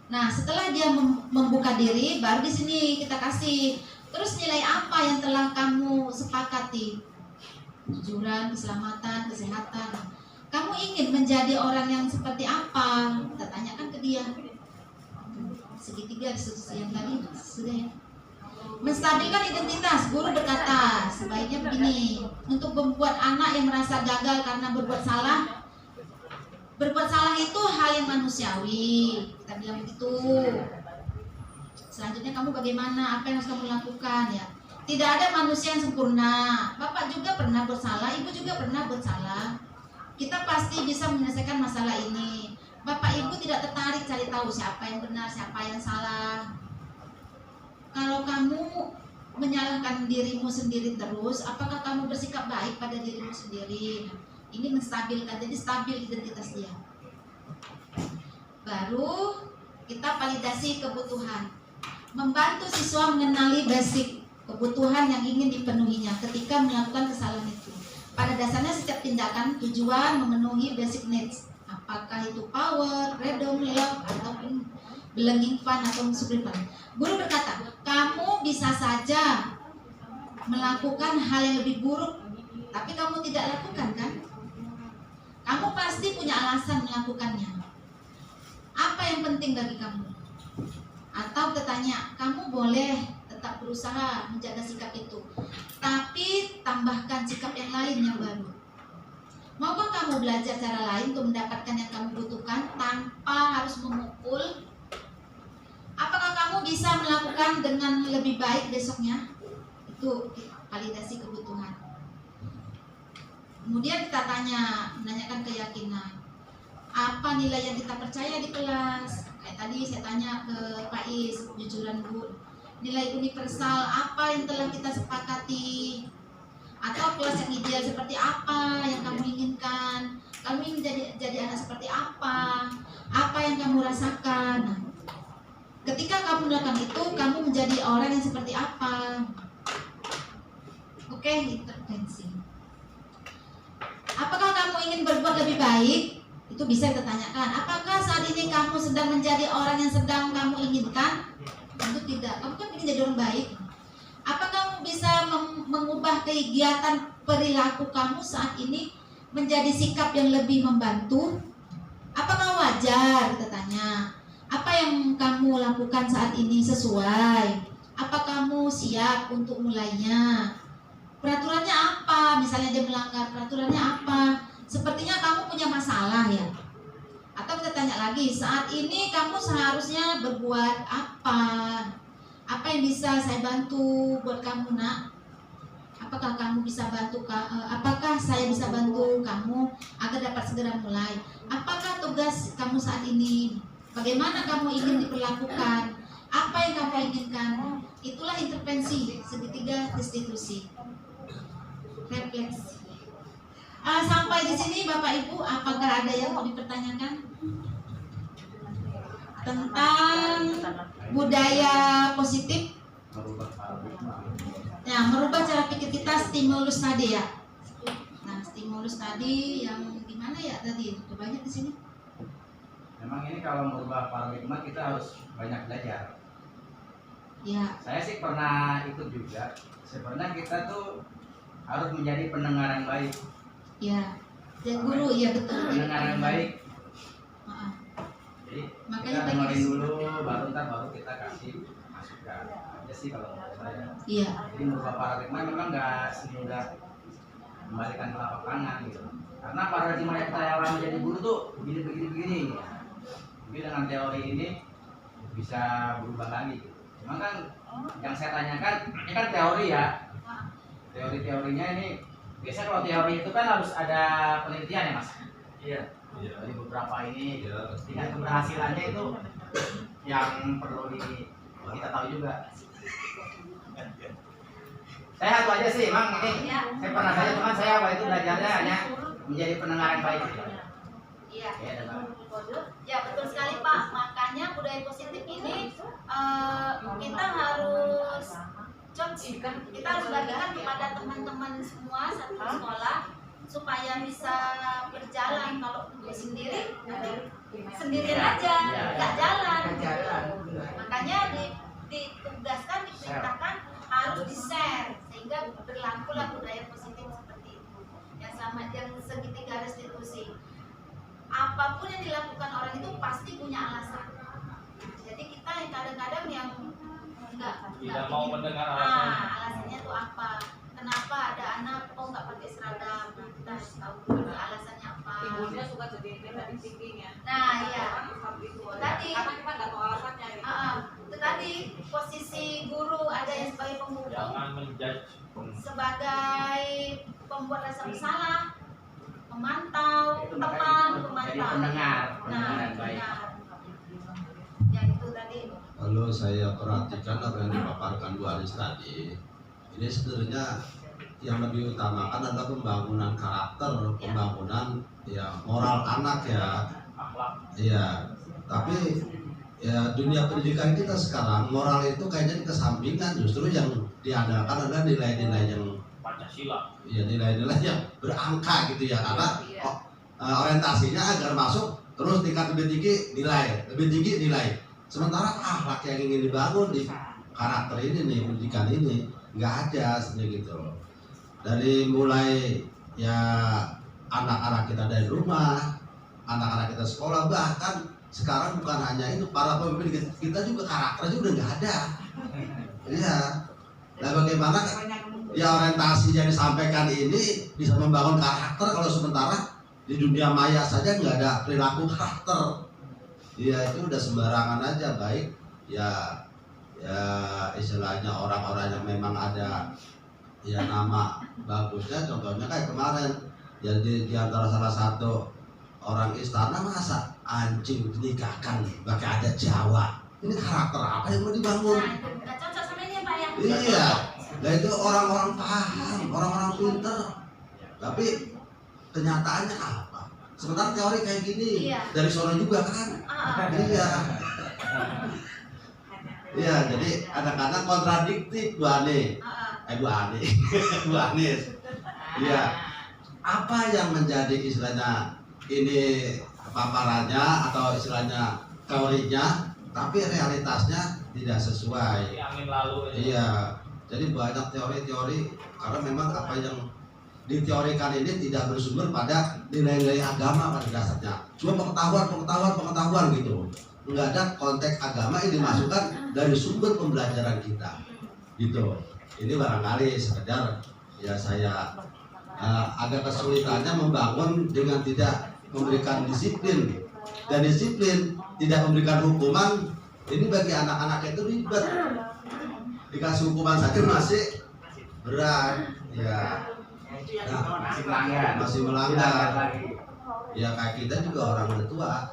Nah, setelah dia membuka diri, baru di sini kita kasih. Terus nilai apa yang telah kamu sepakati? Kejujuran, keselamatan, kesehatan. Kamu ingin menjadi orang yang seperti apa? Kita tanyakan ke dia. Segitiga restitusi yang tadi sudah ya. Menstabilkan identitas. Guru berkata, sebaiknya begini, untuk membuat anak yang merasa gagal karena berbuat salah. Berbuat salah itu hal yang manusiawi. Kita bilang begitu. Selanjutnya kamu bagaimana? Apa yang harus kamu lakukan ya? Tidak ada manusia yang sempurna. Bapak juga pernah bersalah, ibu juga pernah bersalah. Kita pasti bisa menyelesaikan masalah ini. Bapak ibu tidak tertarik cari tahu siapa yang benar, siapa yang salah. Kalau kamu menyalahkan dirimu sendiri terus, apakah kamu bersikap baik pada dirimu sendiri? Nah, ini menstabilkan, jadi stabil identitas dia. Baru kita validasi kebutuhan, membantu siswa mengenali basic kebutuhan yang ingin dipenuhinya ketika melakukan kesalahan itu. Pada dasarnya setiap tindakan tujuan memenuhi basic needs, apakah itu power, freedom, love, ataupun belonging, fun, atau supreme fun. Guru berkata, kamu bisa saja melakukan hal yang lebih buruk, tapi kamu tidak lakukan, kan? Kamu pasti punya alasan melakukannya. Apa yang penting bagi kamu? Atau bertanya, kamu boleh tetap berusaha menjaga sikap itu, tapi tambahkan sikap yang lain yang baru. Maukah kamu belajar cara lain untuk mendapatkan yang kamu butuhkan tanpa harus memukul? Apakah kamu bisa melakukan dengan lebih baik besoknya? Itu validasi kebutuhan. Kemudian kita menanyakan keyakinan. Apa nilai yang kita percaya di kelas? Kayak tadi saya tanya ke Pak Is, jujuran Bu. Nilai universal apa yang telah kita sepakati? Atau kelas yang ideal seperti apa yang kamu inginkan? Kamu ingin jadi anak seperti apa? Apa yang kamu rasakan? Nah, ketika kamu melakukan itu, kamu menjadi orang yang seperti apa? Oke, intervensi. Apakah kamu ingin berbuat lebih baik? Itu bisa kita tanyakan. Apakah saat ini kamu sedang menjadi orang yang sedang kamu inginkan? Tentu tidak. Kamu kan ingin jadi orang baik. Apa kamu bisa mengubah kegiatan perilaku kamu saat ini menjadi sikap yang lebih membantu? Apakah wajar? Kita tanya. Apa yang kamu lakukan saat ini sesuai? Apa kamu siap untuk mulainya? Peraturannya apa? Misalnya dia melanggar, peraturannya apa? Sepertinya kamu punya masalah ya. Atau kita tanya lagi, saat ini kamu seharusnya berbuat apa? Apa yang bisa saya bantu buat kamu, Nak? Apakah kamu bisa bantu? Apakah saya bisa bantu kamu agar dapat segera mulai? Apakah tugas kamu saat ini? Bagaimana kamu ingin diperlakukan? Apa yang kamu inginkan? Itulah intervensi segitiga restitusi. Refleksi. Sampai di sini Bapak Ibu, apakah ada yang mau dipertanyakan tentang budaya positif? Ya, merubah cara pikir kita, stimulus tadi ya. Nah, stimulus tadi yang gimana ya tadi? Udah banyak di sini. Memang ini kalau merubah paradigma kita harus banyak belajar. Ya. Saya sih pernah ikut juga. Sebenarnya kita tuh harus menjadi pendengar yang baik. Ya. Dan guru, iya betul. Pendengar yang baik. Jadi Makanya kita dengerin dulu, baru kita kasih masukan. Aja sih kalau menurut saya. Iya. Jadi merubah paradigma memang nggak semudah kembalikan telapak tangan gitu. Karena paradigma yang kita alami jadi guru tuh begini. Jadi dengan teori ini bisa berubah lagi gitu. Cuma kan yang saya tanyakan, ini kan teori ya. Teori-teorinya ini biasanya kalau teori itu kan harus ada penelitian ya Mas. Iya. Dari beberapa ini tingkat keberhasilannya itu yang perlu kita tahu juga. Saya satu aja sih, Bang, ini saya pernah saja, cuman saya waktu itu belajarnya hanya menjadi pendengar yang baik. Iya. Ya, ada, Bang. Ya betul sekali Pak. Makanya budaya positif ini kita harus kita harus bagikan kepada teman-teman semua satu sekolah supaya bisa berjalan. Kalau sendiri sendirian aja nggak jalan. Makanya ditugaskan, diperintahkan harus di-share sehingga berlakulah budaya positif seperti itu. Yang sama, yang segitiga restitusi. Apapun yang dilakukan orang itu pasti punya alasan. Jadi kita yang kadang-kadang yang tidak mau mendengar alasan. Alasannya itu apa? Kenapa ada anak nggak pakai seragam? Nah, kita harus tahu dulu alasannya apa. Ibunya suka jadi negatif thinking ya. Nah, iya. Tadi Karena kita nggak tahu alasannya. Gitu. itu tadi posisi guru ada yang sebagai pemukul, Jangan menjudge. sebagai pembuat rasa bersalah, memantau, Itu teman, makanya jadi memantau. pendengar Nah, yang baik. benar. Yang itu tadi. Kalau saya perhatikan apa yang dipaparkan Bu Anis tadi, ini sebenarnya yang lebih utamakan adalah pembangunan karakter, pembangunan ya moral anak ya. Iya. Tapi ya dunia pendidikan kita sekarang moral itu kayaknya kesampingan, justru yang diandalkan adalah nilai-nilai yang Pancasila. ya nilai-nilai yang berangka gitu ya, karena orientasinya agar masuk terus tingkat lebih tinggi nilai. Sementara akhlak yang ingin dibangun di karakter ini nih, pendidikan ini nggak ada sebenarnya gitu loh. Dari mulai ya anak-anak kita dari rumah, anak-anak kita sekolah, bahkan sekarang bukan hanya itu, para pemimpin kita juga karakternya udah nggak ada. Iya. Nah bagaimana ya orientasi yang disampaikan ini bisa membangun karakter kalau sementara di dunia maya saja nggak ada perilaku karakter. Ya itu udah sembarangan aja, baik ya istilahnya orang-orang yang memang ada ya nama bagusnya, contohnya kayak kemarin ya di antara salah satu orang istana masa anjing dinikahkan pakai adat Jawa. Ini karakter apa yang mau dibangun? Nah, itu nggak cocok sama ini ya Pak ya. Iya, nah itu orang-orang paham, orang-orang pinter, tapi kenyataannya apa? Sementara teori kayak gini dari sono juga kan? Iya. Iya, jadi kadang-kadang kontradiktif Bu Ani. Bu Anis. Iya. Apa yang menjadi istilahnya ini paparannya atau istilahnya teorinya, tapi realitasnya tidak sesuai. Angin lalu. Iya. Jadi banyak teori-teori karena memang apa yang diteorikan ini tidak bersumber pada nilai-nilai agama pada dasarnya. Cuma pengetahuan gitu. Enggak ada konteks agama yang dimasukkan dari sumber pembelajaran kita. Gitu. Ini barangkali sekedar ya saya agak kesulitannya membangun dengan tidak memberikan disiplin. Dan disiplin tidak memberikan hukuman, ini bagi anak-anak itu ribet. Dikasih hukuman saja masih berat. Ya. Nah, masih melanggar. Ya kayak kita juga orang tua.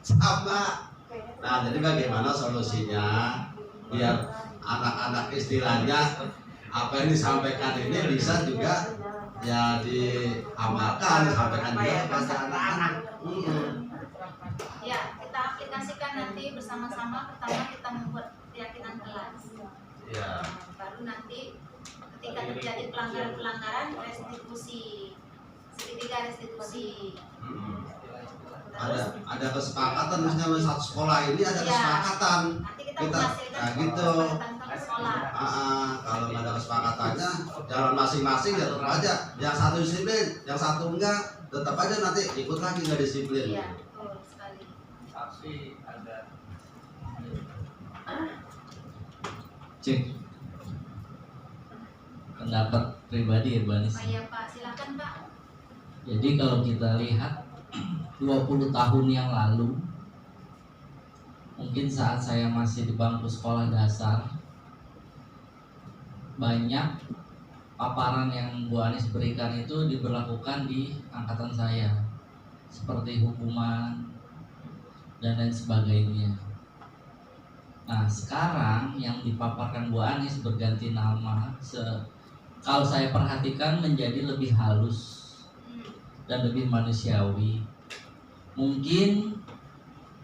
Sama. Nah, jadi bagaimana solusinya biar anak-anak istilahnya apa yang disampaikan ini bisa juga ya diamalkan, disampaikan juga kepada anak-anak. Ya, kita aplikasikan nanti bersama-sama. Pertama kita membuat keyakinan kelas. Ya. Baru nanti ketika terjadi pelanggaran-pelanggaran restitusi, segitiga restitusi. Ada kesepakatan, misalnya satu sekolah ini ada kesepakatan. Nanti kita Nah menghasilkan gitu. tentang sekolah. Kalau nggak ada kesepakatannya, jalan masing-masing ya tetap aja. Yang satu disiplin, yang satu enggak, tetap aja nanti ikut lagi nggak disiplin. Iya, betul sekali. Saksi ada. Cek pendapat pribadi ya Bu Anis. Oh iya Pak, silakan Pak. Jadi kalau kita lihat 20 tahun yang lalu, mungkin saat saya masih di bangku sekolah dasar, banyak paparan yang Bu Anis berikan itu diberlakukan di angkatan saya, seperti hukuman dan lain sebagainya. Nah sekarang yang dipaparkan Bu Anis berganti nama, kalau saya perhatikan menjadi lebih halus dan lebih manusiawi. Mungkin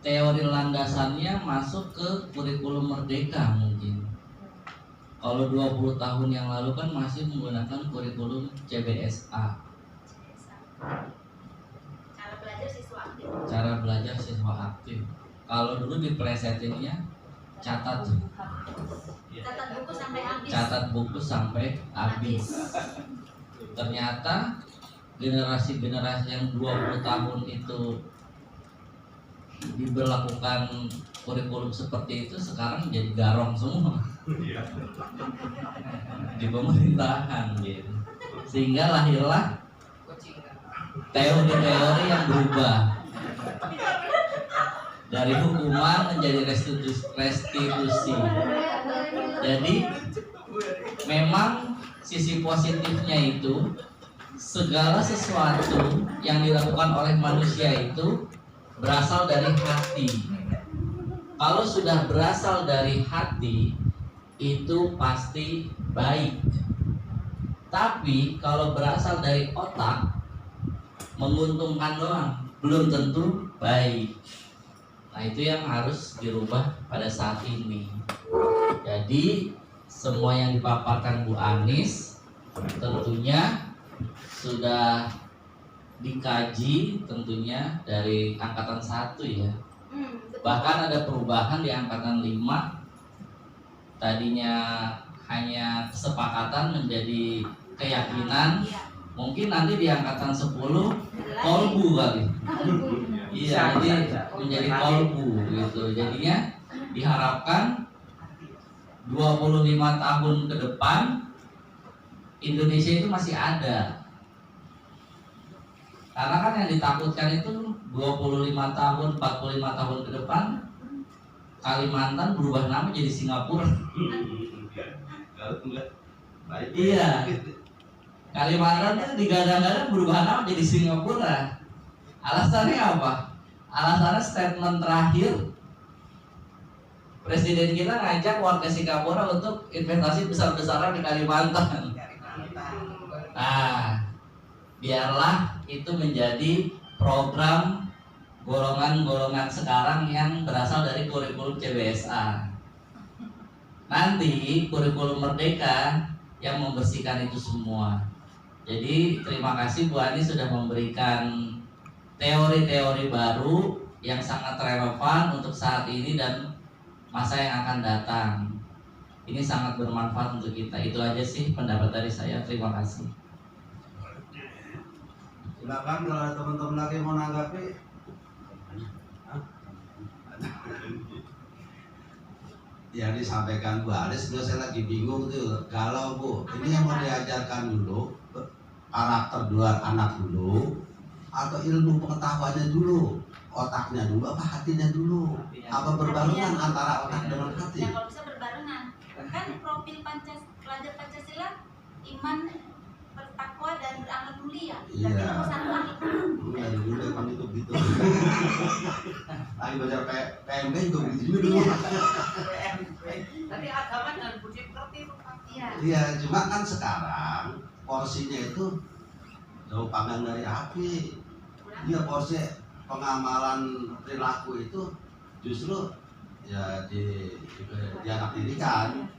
teori landasannya masuk ke kurikulum merdeka mungkin. Kalau 20 tahun yang lalu kan masih menggunakan kurikulum CBSA. Cara belajar siswa aktif. Cara belajar siswa aktif. Kalau dulu diplesetinnya catat Catat buku sampai habis. catat buku sampai habis. Ternyata generasi-generasi yang 20 tahun itu diberlakukan kurikulum seperti itu sekarang jadi garong semua di pemerintahan gitu. Sehingga lahirlah teori-teori yang berubah dari hukuman menjadi restitusi. Jadi memang sisi positifnya itu segala sesuatu yang dilakukan oleh manusia itu berasal dari hati. Kalau sudah berasal dari hati itu pasti baik. Tapi kalau berasal dari otak menguntungkan doang, belum tentu baik. Nah, itu yang harus dirubah pada saat ini. Jadi semua yang dipaparkan Bu Anis tentunya sudah dikaji tentunya dari angkatan 1 ya. Bahkan ada perubahan di angkatan 5. Tadinya hanya kesepakatan menjadi keyakinan. Mungkin nanti di angkatan 10 kolbu kali. Iya, jadi menjadi kolbu gitu. Jadinya diharapkan 25 tahun ke depan Indonesia itu masih ada. Karena kan yang ditakutkan itu 25 tahun, 45 tahun ke depan Kalimantan berubah nama jadi Singapura. Iya. Kalimantan itu digadang-gadang berubah nama jadi Singapura. Alasannya apa? Alasannya statement terakhir Presiden kita ngajak warga Singapura untuk investasi besar-besaran di Kalimantan. Nah, biarlah itu menjadi program golongan-golongan sekarang yang berasal dari kurikulum CBSA. Nanti kurikulum Merdeka yang membersihkan itu semua. Jadi terima kasih Bu Ani sudah memberikan teori-teori baru yang sangat relevan untuk saat ini dan masa yang akan datang. Ini sangat bermanfaat untuk kita. Itu aja sih pendapat dari saya. Terima kasih. Silakan kalau ada teman-teman lagi mau nanggapi. Yang disampaikan Bu Anis, saya lagi bingung tuh. Galau Bu, ini yang mau diajarkan dulu karakter dua anak dulu atau ilmu pengetahuannya dulu, otaknya dulu apa hatinya dulu, apa berbarengan antara otak dengan hati? Ya kalau bisa berbarengan. Kan profil pelajar Pancasila iman, bertakwa dan berakhlak mulia. Iya. Berarti nomor 1 itu. Dari dulu emang itu begitu. Lagi belajar PMB juga begitu juga dulu. Tapi agama dengan budi pekerti. Iya. Iya, cuma kan sekarang porsinya itu jauh panggang dari api. Iya, porsi pengamalan perilaku itu justru ya di anak didikan.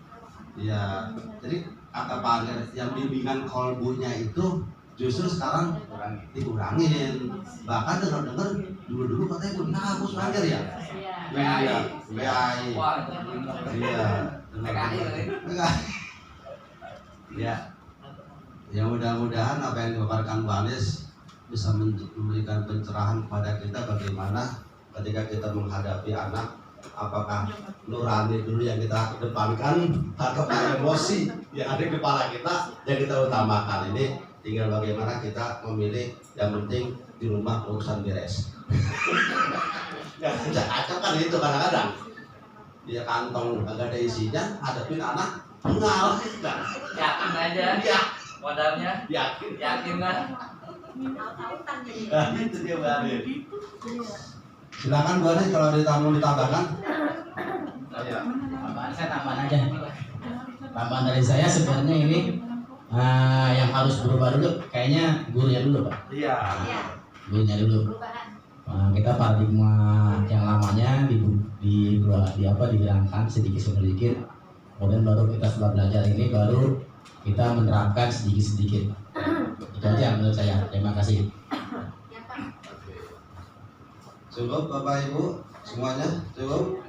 Ya, jadi kata Pak Anger yang bimbingan kolbunya itu justru sekarang dikurangin. Bahkan dengar-dengar dulu katanya belum hapus Pak Anger ya. Iya, PAI. Iya, ya. Ya mudah-mudahan apa yang dipaparkan Bu Anis bisa memberikan pencerahan kepada kita bagaimana ketika kita menghadapi anak, apakah nurani dulu yang kita kedepankan atau emosi yang ada di kepala kita yang kita utamakan. Ini tinggal bagaimana kita memilih, yang penting di rumah urusan beres. Ya kacau kan itu kadang-kadang dia kantong agak ada isinya, hadapin anak pengal. Yakin aja. Ya. Modalnya Yakin lah. Tahu-tahuan jadi. Nah, itu dia Bu Anis. Silakan Bu Anis kalau ada tamu ditambahkan. Saya tambahan aja. Tambahan dari saya sebenarnya ini yang harus berubah dulu, kayaknya gurunya dulu Pak. Iya. Gurunya dulu. Kita paradigma yang lamanya dihilangkan sedikit, kemudian baru kita setelah belajar ini baru kita menerapkan sedikit. Itu aja menurut saya. Terima kasih. Cukup Bapak Ibu semuanya? Cukup?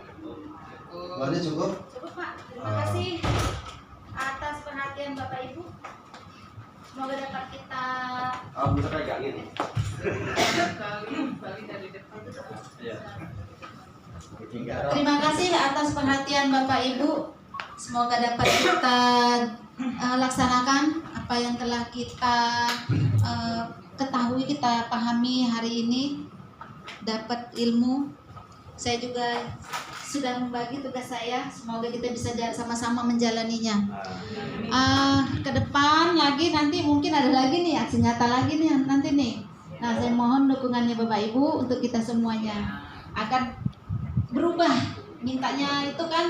Bu Anis cukup? Cukup Pak. Terima kasih atas perhatian Bapak Ibu. Semoga dapat kita Bisa pegangin. Terima kasih atas perhatian Bapak Ibu. Semoga dapat kita laksanakan apa yang telah kita ketahui, kita pahami hari ini. Dapat ilmu. Saya juga sudah membagi tugas saya. Semoga kita bisa sama-sama menjalaninya. Ke depan lagi nanti mungkin ada lagi nih aksi nyata lagi nih nanti nih. Nah, saya mohon dukungannya Bapak Ibu untuk kita semuanya akan berubah mintanya itu kan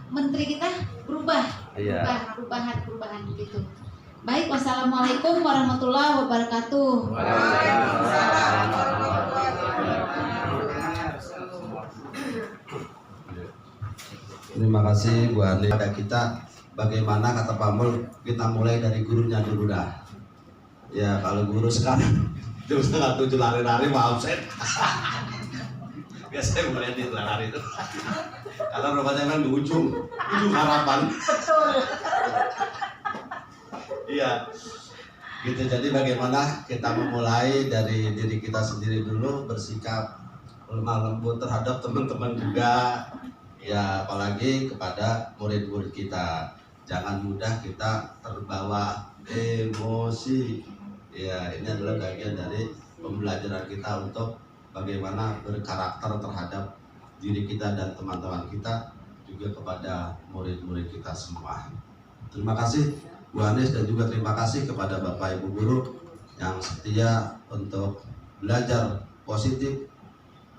menteri kita berubah, Iya. perubahan gitu. Baik, wassalamualaikum warahmatullahi wabarakatuh. Waalaikumsalam warahmatullahi Terima kasih Bu Ani. Pada kita bagaimana kata Pak Mul, kita mulai dari gurunya dulu dah. Ya kalau guru sekarang jam 6:30 lari-lari mau absen. Biasanya mulai di lari itu. Karena rupanya memang di ujung harapan. Betul. Iya. Gitu, jadi bagaimana kita memulai dari diri kita sendiri dulu, bersikap lemah lembut terhadap teman-teman juga. Ya apalagi kepada murid-murid kita, jangan mudah kita terbawa emosi. Ya ini adalah bagian dari pembelajaran kita untuk bagaimana berkarakter terhadap diri kita dan teman-teman kita, juga kepada murid-murid kita semua. Terima kasih Bu Anies dan juga terima kasih kepada Bapak Ibu Guru yang setia untuk belajar positif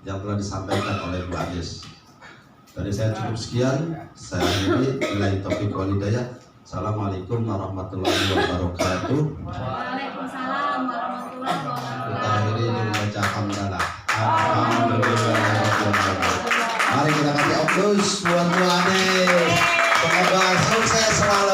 yang telah disampaikan oleh Bu Anies. Dari saya cukup sekian, saya akhiri. Billahi taufiq wal hidayah. Assalamualaikum warahmatullahi wabarakatuh. Waalaikumsalam warahmatullahi Kita wabarakatuh. akhiri dengan membaca hamdalah. Alhamdulillah. Mari kita kasih aplaus buat Bu Anies. Semoga sukses selalu.